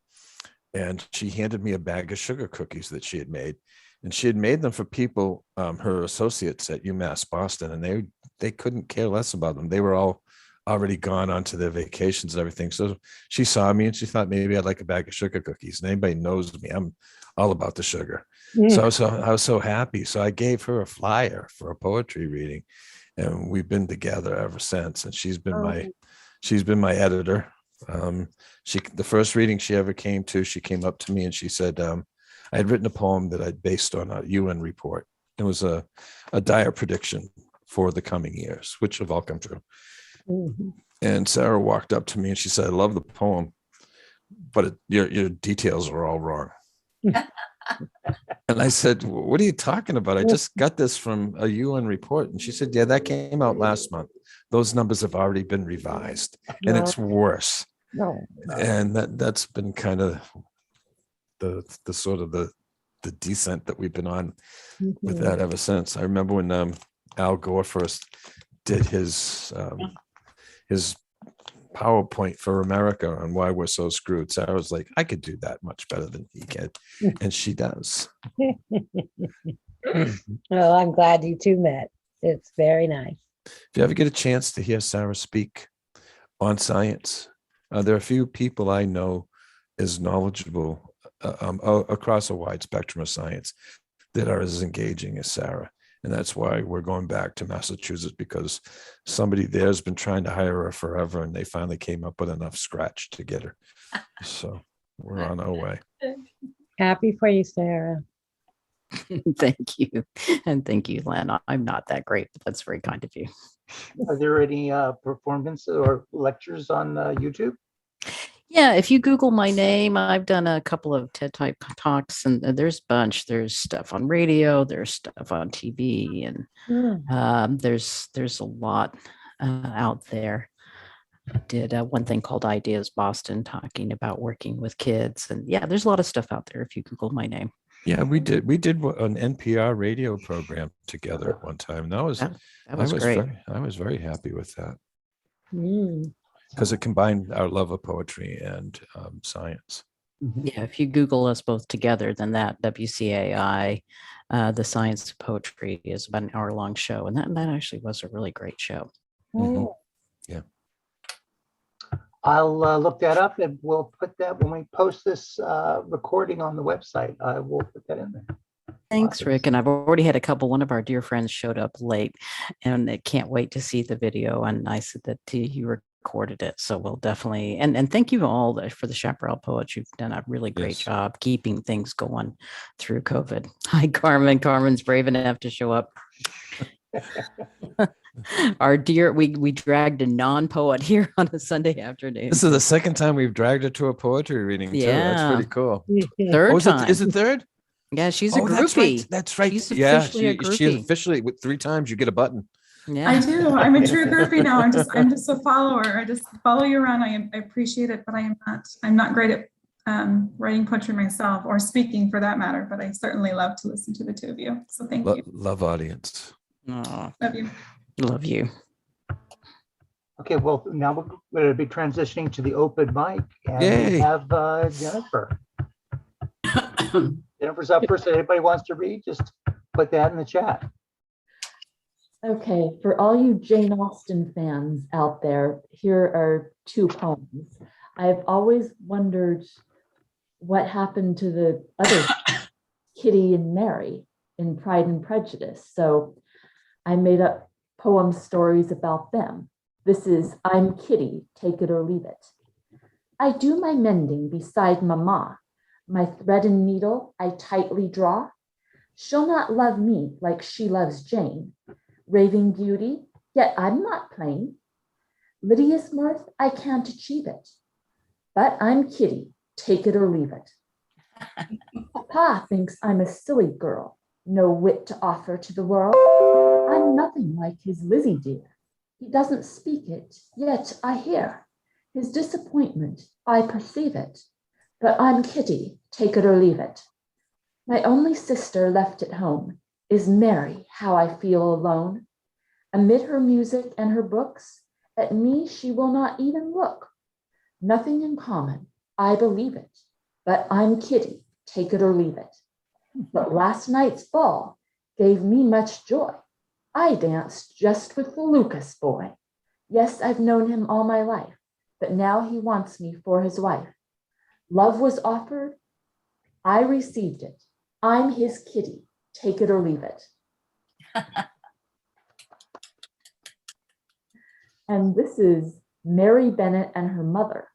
and she handed me a bag of sugar cookies that she had made. And she had made them for people, her associates at UMass Boston, and they couldn't care less about them. They were all already gone on to their vacations and everything. So she saw me and she thought maybe I'd like a bag of sugar cookies. And anybody knows me, I'm all about the sugar. So I was so happy. So I gave her a flyer for a poetry reading, and we've been together ever since. And she's been my editor. The first reading she ever came to, she came up to me and she said, I had written a poem that I'd based on a UN report. It was a dire prediction for the coming years, which have all come true. And Sarah walked up to me and she said, I love the poem, but your details are all wrong. And I said, what are you talking about? I just got this from a UN report. And she said, yeah, that came out last month. Those numbers have already been revised, and it's worse. And that's been kind of the sort of the descent that we've been on with that ever since. I remember when Al Gore first did his PowerPoint for America on why we're so screwed. So I was like, I could do that much better than he can. And she does. Well, I'm glad you two met. It's very nice. If you ever get a chance to hear Sarah speak on science, there are a few people I know as knowledgeable across a wide spectrum of science that are as engaging as Sarah. And that's why we're going back to Massachusetts, because somebody there has been trying to hire her forever, and they finally came up with enough scratch to get her. So we're on our way. Happy for you, Sarah. Thank you. And thank you, Len. I'm not that great, but that's very kind of you. Are there any performances or lectures on YouTube? Yeah, if you Google my name, I've done a couple of TED type talks, and there's a bunch. There's stuff on radio, there's stuff on TV, and there's a lot out there. I did one thing called Ideas Boston, talking about working with kids, and yeah, there's a lot of stuff out there if you Google my name. Yeah, we did an NPR radio program together at one time. That was great. I was very happy with that. Because it combined our love of poetry and science. Yeah, if you Google us both together, then that WCAI, the Science of Poetry, is about an hour-long show, and that actually was a really great show. Yeah, I'll look that up, and we'll put that when we post this recording on the website. I will put that in there. Thanks, Rick. And I've already had a couple. One of our dear friends showed up late, and they can't wait to see the video. And I said that you recorded it, so we'll definitely. And thank you all for the Chaparral Poets. You've done a really great job keeping things going through COVID. Hi, Carmen. Carmen's brave enough to show up. Our dear, we dragged a non-poet here on a Sunday afternoon. This is the second time we've dragged her to a poetry reading too. That's pretty cool. Third time. Is it third? Yeah, she's a groupie. That's right. She's She's officially a groupie. She officially, with 3 times you get a button. Yeah. do. I'm a true groupie now. I'm just a follower. I just follow you around. I appreciate it, but I'm not great at writing poetry myself or speaking for that matter, but I certainly love to listen to the two of you. So thank you. Love audience. Aw, Love you. love you. Okay, well, now we're going to be transitioning to the open mic, and Yay. we have Jennifer. Jennifer's up first. If anybody wants to read, just put that in the chat. Okay, for all you Jane Austen fans out there, here are two poems. I've always wondered what happened to the other Kitty and Mary in Pride and Prejudice. So I made up poem stories about them. This is I'm Kitty, take it or leave it. I do my mending beside Mamma. My thread and needle I tightly draw. She'll not love me like she loves Jane. Raving beauty, yet I'm not plain. Lydia's mirth, I can't achieve it. But I'm Kitty, take it or leave it. Papa thinks I'm a silly girl, no wit to offer to the world. I'm nothing like his Lizzie dear. He doesn't speak it, yet I hear his disappointment, I perceive it. But I'm Kitty, take it or leave it. My only sister left at home is Mary, how I feel alone. Amid her music and her books, at me she will not even look. Nothing in common, I believe it. But I'm Kitty, take it or leave it. But last night's ball gave me much joy. I danced just with the Lucas boy. Yes, I've known him all my life, but now he wants me for his wife. Love was offered, I received it. I'm his Kitty, take it or leave it. And this is Mary Bennett and her mother.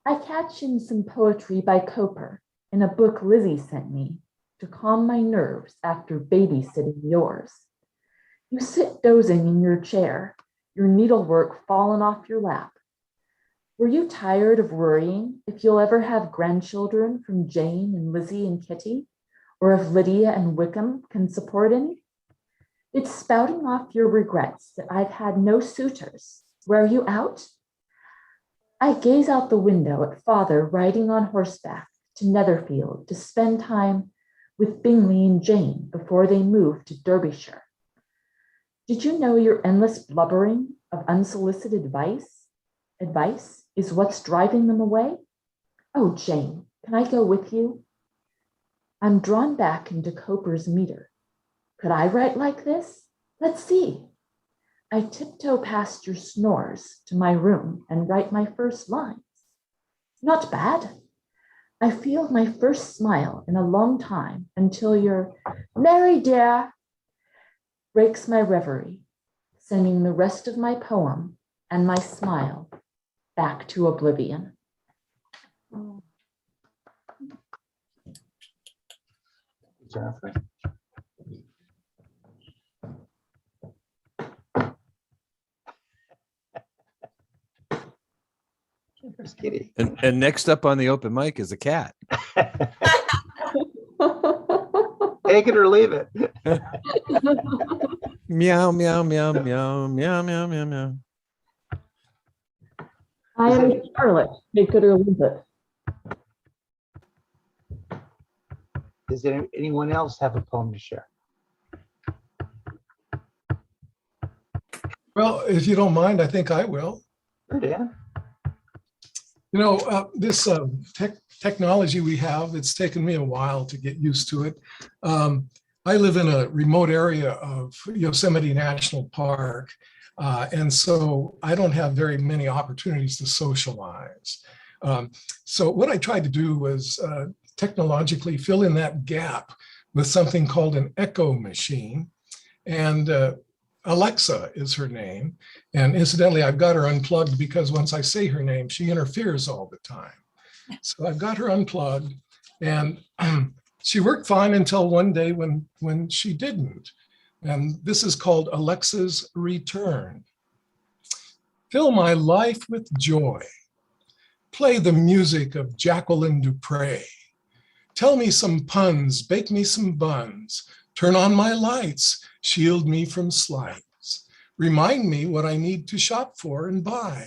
I catch in some poetry by Cowper in a book Lizzie sent me to calm my nerves after babysitting yours. You sit dozing in your chair, your needlework fallen off your lap. Were you tired of worrying if you'll ever have grandchildren from Jane and Lizzie and Kitty, or if Lydia and Wickham can support any? It's spouting off your regrets that I've had no suitors. Were you out? I gaze out the window at father riding on horseback to Netherfield to spend time with Bingley and Jane before they moved to Derbyshire. Did you know your endless blubbering of unsolicited advice is what's driving them away? Oh, Jane, can I go with you? I'm drawn back into Cowper's meter. Could I write like this? Let's see. I tiptoe past your snores to my room and write my first lines. Not bad. I feel my first smile in a long time until your Mary dear breaks my reverie, sending the rest of my poem and my smile back to oblivion. Jennifer. Jennifer's Kitty. And next up on the open mic is a cat. Take it or leave it. Meow, meow, meow, meow, meow, meow, meow, meow. I am Charlotte, take it or leave it. Does anyone else have a poem to share? Well, if you don't mind, I think I will. Sure, Dan. You know, this technology we have, it's taken me a while to get used to it. I live in a remote area of Yosemite National Park, and so I don't have very many opportunities to socialize. So what I tried to do was technologically fill in that gap with something called an echo machine. And Alexa is her name. And incidentally, I've got her unplugged because once I say her name, she interferes all the time. So I've got her unplugged, and she worked fine until one day when she didn't. And this is called Alexa's Return. Fill my life with joy. Play the music of Jacqueline Dupre. Tell me some puns, bake me some buns. Turn on my lights, shield me from slights. Remind me what I need to shop for and buy.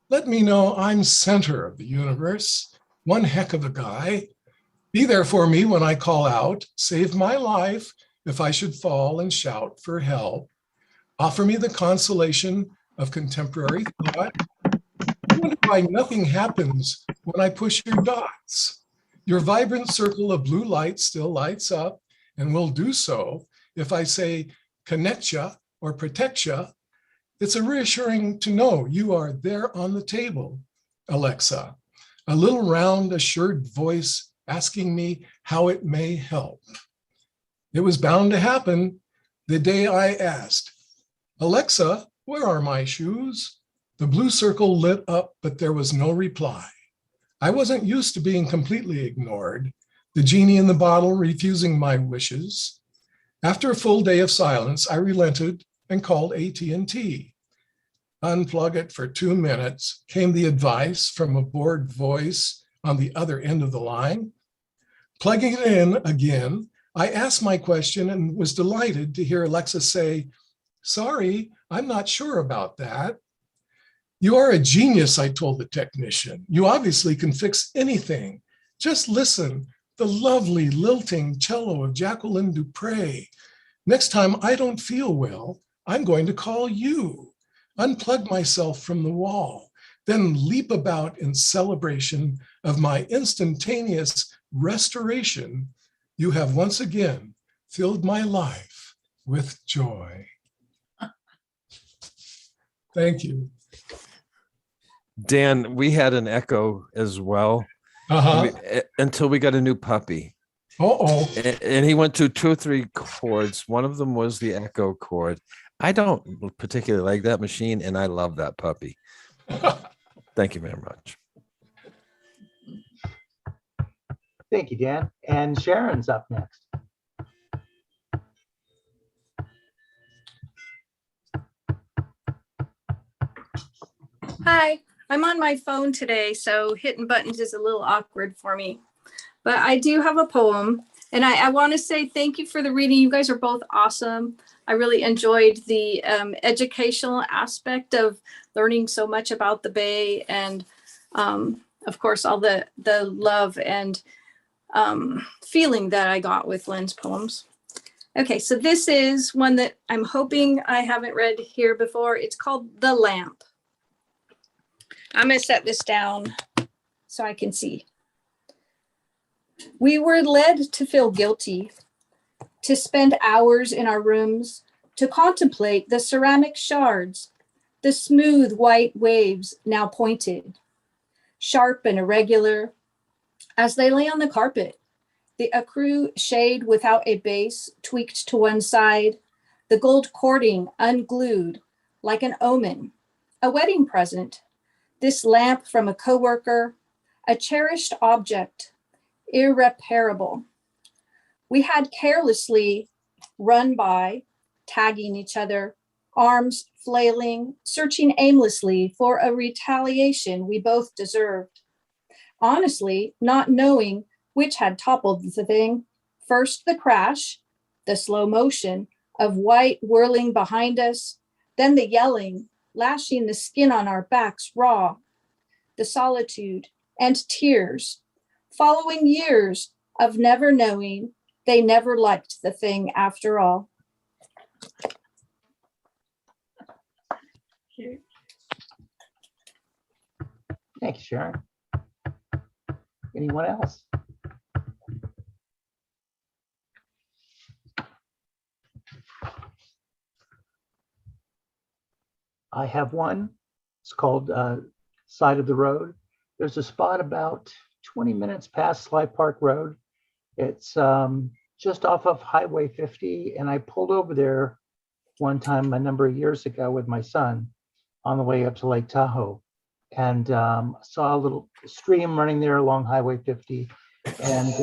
Let me know I'm center of the universe, one heck of a guy. Be there for me when I call out, save my life if I should fall and shout for help. Offer me the consolation of contemporary thought. I wonder why nothing happens when I push your dots. Your vibrant circle of blue light still lights up and will do so if I say connect ya or protect ya. It's a reassuring to know you are there on the table, Alexa. A little round, assured voice asking me how it may help. It was bound to happen the day I asked, Alexa, where are my shoes? The blue circle lit up, but there was no reply. I wasn't used to being completely ignored, the genie in the bottle refusing my wishes. After a full day of silence, I relented and called AT&T. Unplug it for 2 minutes, came the advice from a bored voice on the other end of the line. Plugging it in again, I asked my question and was delighted to hear Alexa say, sorry, I'm not sure about that. You are a genius, I told the technician. You obviously can fix anything. Just listen, the lovely lilting cello of Jacqueline Dupre. Next time I don't feel well, I'm going to call you, unplug myself from the wall, then leap about in celebration of my instantaneous restoration. You have once again filled my life with joy. Thank you. Dan, we had an echo as well until we got a new puppy. Uh-oh. And he went to 2 or 3 chords. One of them was the echo chord. I don't particularly like that machine, and I love that puppy. Thank you very much. Thank you, Dan. And Sharon's up next. Hi, I'm on my phone today, so hitting buttons is a little awkward for me. But I do have a poem, and I want to say thank you for the reading. You guys are both awesome. I really enjoyed the educational aspect of learning so much about the Bay, and of course, all the love and feeling that I got with Len's poems. Okay, so this is one that I'm hoping I haven't read here before. It's called The Lamp. I'm going to set this down so I can see. We were led to feel guilty, to spend hours in our rooms, to contemplate the ceramic shards, the smooth white waves now pointed, sharp and irregular, as they lay on the carpet, the ecru shade without a base tweaked to one side, the gold cording unglued like an omen, a wedding present, this lamp from a coworker, a cherished object, irreparable. We had carelessly run by, tagging each other, arms flailing, searching aimlessly for a retaliation we both deserved. Honestly, not knowing which had toppled the thing. First the crash, the slow motion of white whirling behind us, then the yelling, lashing the skin on our backs raw, the solitude and tears, following years of never knowing they never liked the thing after all. Thanks, Sharon. Anyone else? I have one. It's called Side of the Road. There's a spot about 20 minutes past Sly Park Road. It's just off of Highway 50, and I pulled over there one time a number of years ago with my son on the way up to Lake Tahoe, and saw a little stream running there along Highway 50, and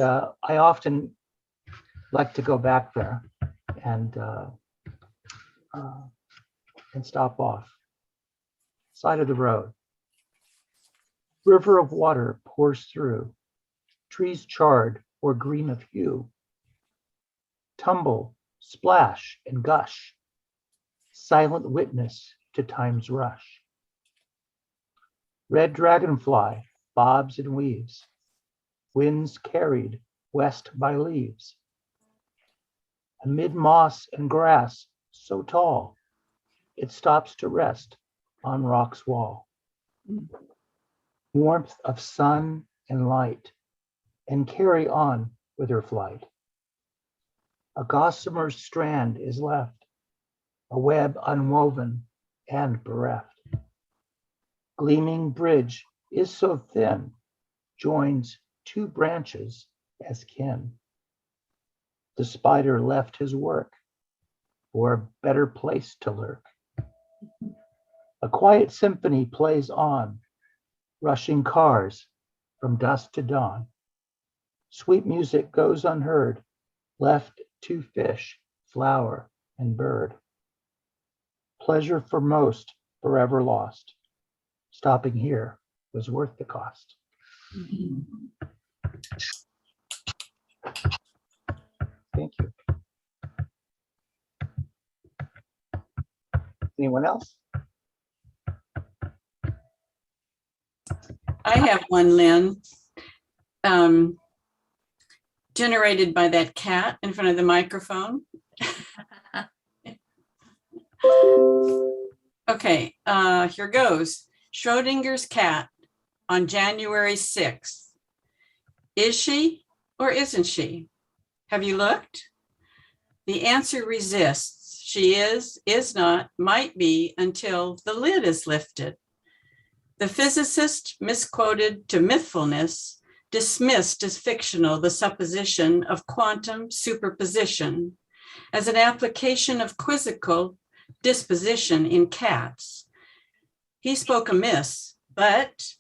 I often like to go back there and stop off. Side of the road. River of water pours through, trees charred or green of hue. Tumble, splash, and gush. silent witness to time's rush. Red dragonfly bobs and weaves, winds carried west by leaves. Amid moss and grass so tall, it stops to rest on rock's wall. Warmth of sun and light, and carry on with her flight. A gossamer strand is left, a web unwoven and bereft. Gleaming bridge is so thin, joins two branches as kin. The spider left his work for a better place to lurk. A quiet symphony plays on, rushing cars from dusk to dawn. Sweet music goes unheard, left to fish, flower, and bird. Pleasure for most forever lost. Stopping here was worth the cost. Thank you. Anyone else? I have one, Len, generated by that cat in front of the microphone. Okay, here goes. Schrodinger's cat on January 6th. Is she or isn't she? Have you looked? The answer resists. She is not, might be until the lid is lifted. The physicist misquoted to mythfulness, dismissed as fictional the supposition of quantum superposition as an application of quizzical disposition in cats. He spoke amiss, but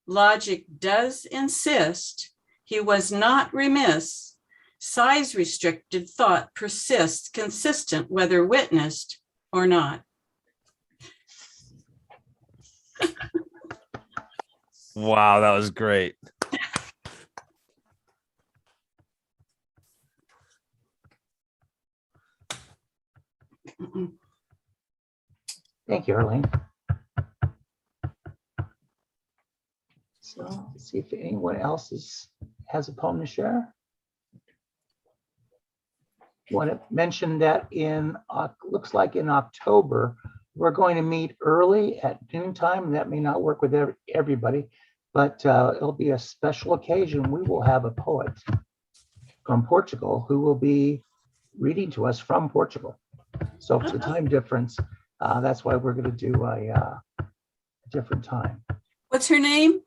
logic does insist he was not remiss. Size-restricted thought persists consistent whether witnessed or not. Wow, that was great. Thank you, Arlene. So let's see if anyone else has a poem to share. Want to mention that looks like in October, we're going to meet early at noontime. That may not work with everybody, but it'll be a special occasion. We will have a poet from Portugal who will be reading to us from Portugal. So it's a time difference. That's why we're going to do a different time. What's her name?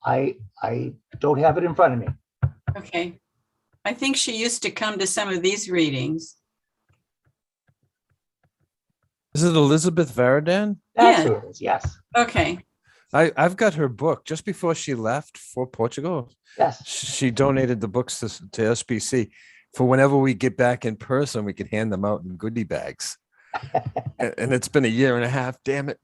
I don't have it in front of me. Okay. I think she used to come to some of these readings. Is it Elizabeth Varidan? That's who it is, yes. Okay. I've got her book just before she left for Portugal. Yes. She donated the books to SBC. For whenever we get back in person, we can hand them out in goodie bags. And it's been a year and a half, damn it.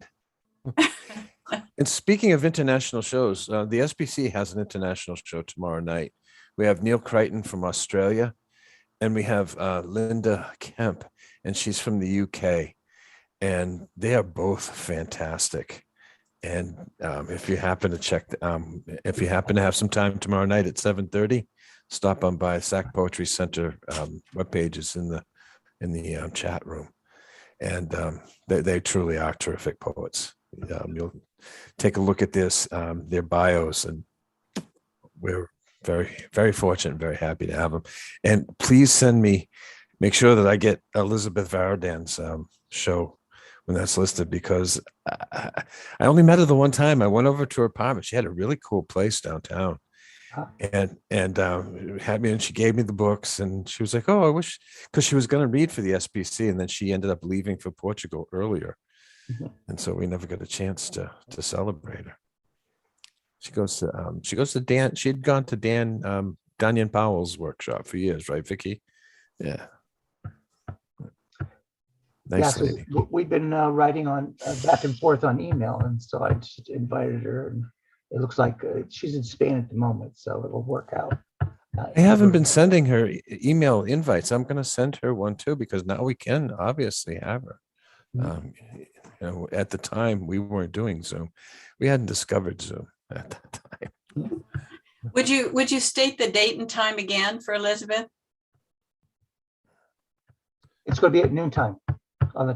And speaking of international shows, the SBC has an international show tomorrow night. We have Neil Crichton from Australia, and we have Linda Kemp, and she's from the UK. And they are both fantastic. And if you happen to if you happen to have some time tomorrow night at 7:30, stop on by Sac Poetry Center webpage is in the chat room. And they truly are terrific poets. You'll take a look at their bios, and we're very, very fortunate and very happy to have them. And please make sure that I get Elizabeth Varidan's show when that's listed, because I only met her the one time. I went over to her apartment. She had a really cool place downtown. And had me, and she gave me the books, and she was like, "Oh, I wish," because she was going to read for the SBC, and then she ended up leaving for Portugal earlier, and so we never got a chance to celebrate her. She goes to Dan. She had gone to Daniel Powell's workshop for years, right, Vicky? Yeah. Nice lady. We've been writing on back and forth on email, and so I just invited her, and it looks like she's in Spain at the moment, so it'll work out. I haven't been sending her email invites. I'm going to send her one too, because now we can obviously have her. At the time we weren't doing Zoom. We hadn't discovered Zoom at that time. Would you state the date and time again for Elizabeth? It's going to be at noontime on the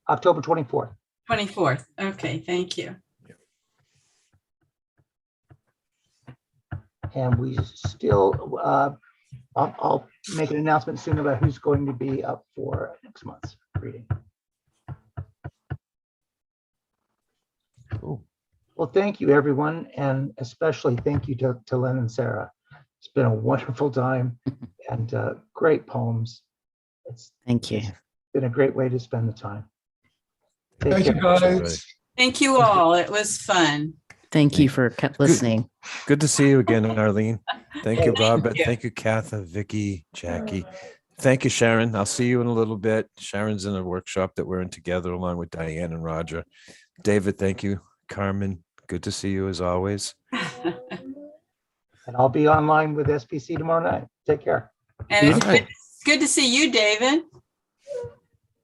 October 24th. 24th. Okay, thank you. And we still, I'll make an announcement soon about who's going to be up for next month's reading. Cool. Well, thank you, everyone. And especially thank you to Len and Sarah. It's been a wonderful time and great poems. Thank you. It's been a great way to spend the time. Take Thank you, care. guys. Thank you all. It was fun. Thank you for listening. Good to see you again, Arlene. Thank you, Thank Robert. you. Thank you, Katha, Vicky, Jackie. Thank you, Sharon. I'll see you in a little bit. Sharon's in a workshop that we're in together along with Diane and Roger. David, thank you. Carmen, good to see you as always. And I'll be online with SPC tomorrow night. Take care. And it's Okay. good to see you, David.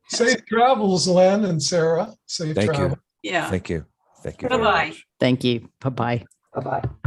Safe travels, Len and Sarah. Safe Thank travel. you. Yeah. Thank you. Thank you. very Bye-bye. much. Thank you. Bye-bye. Bye-bye.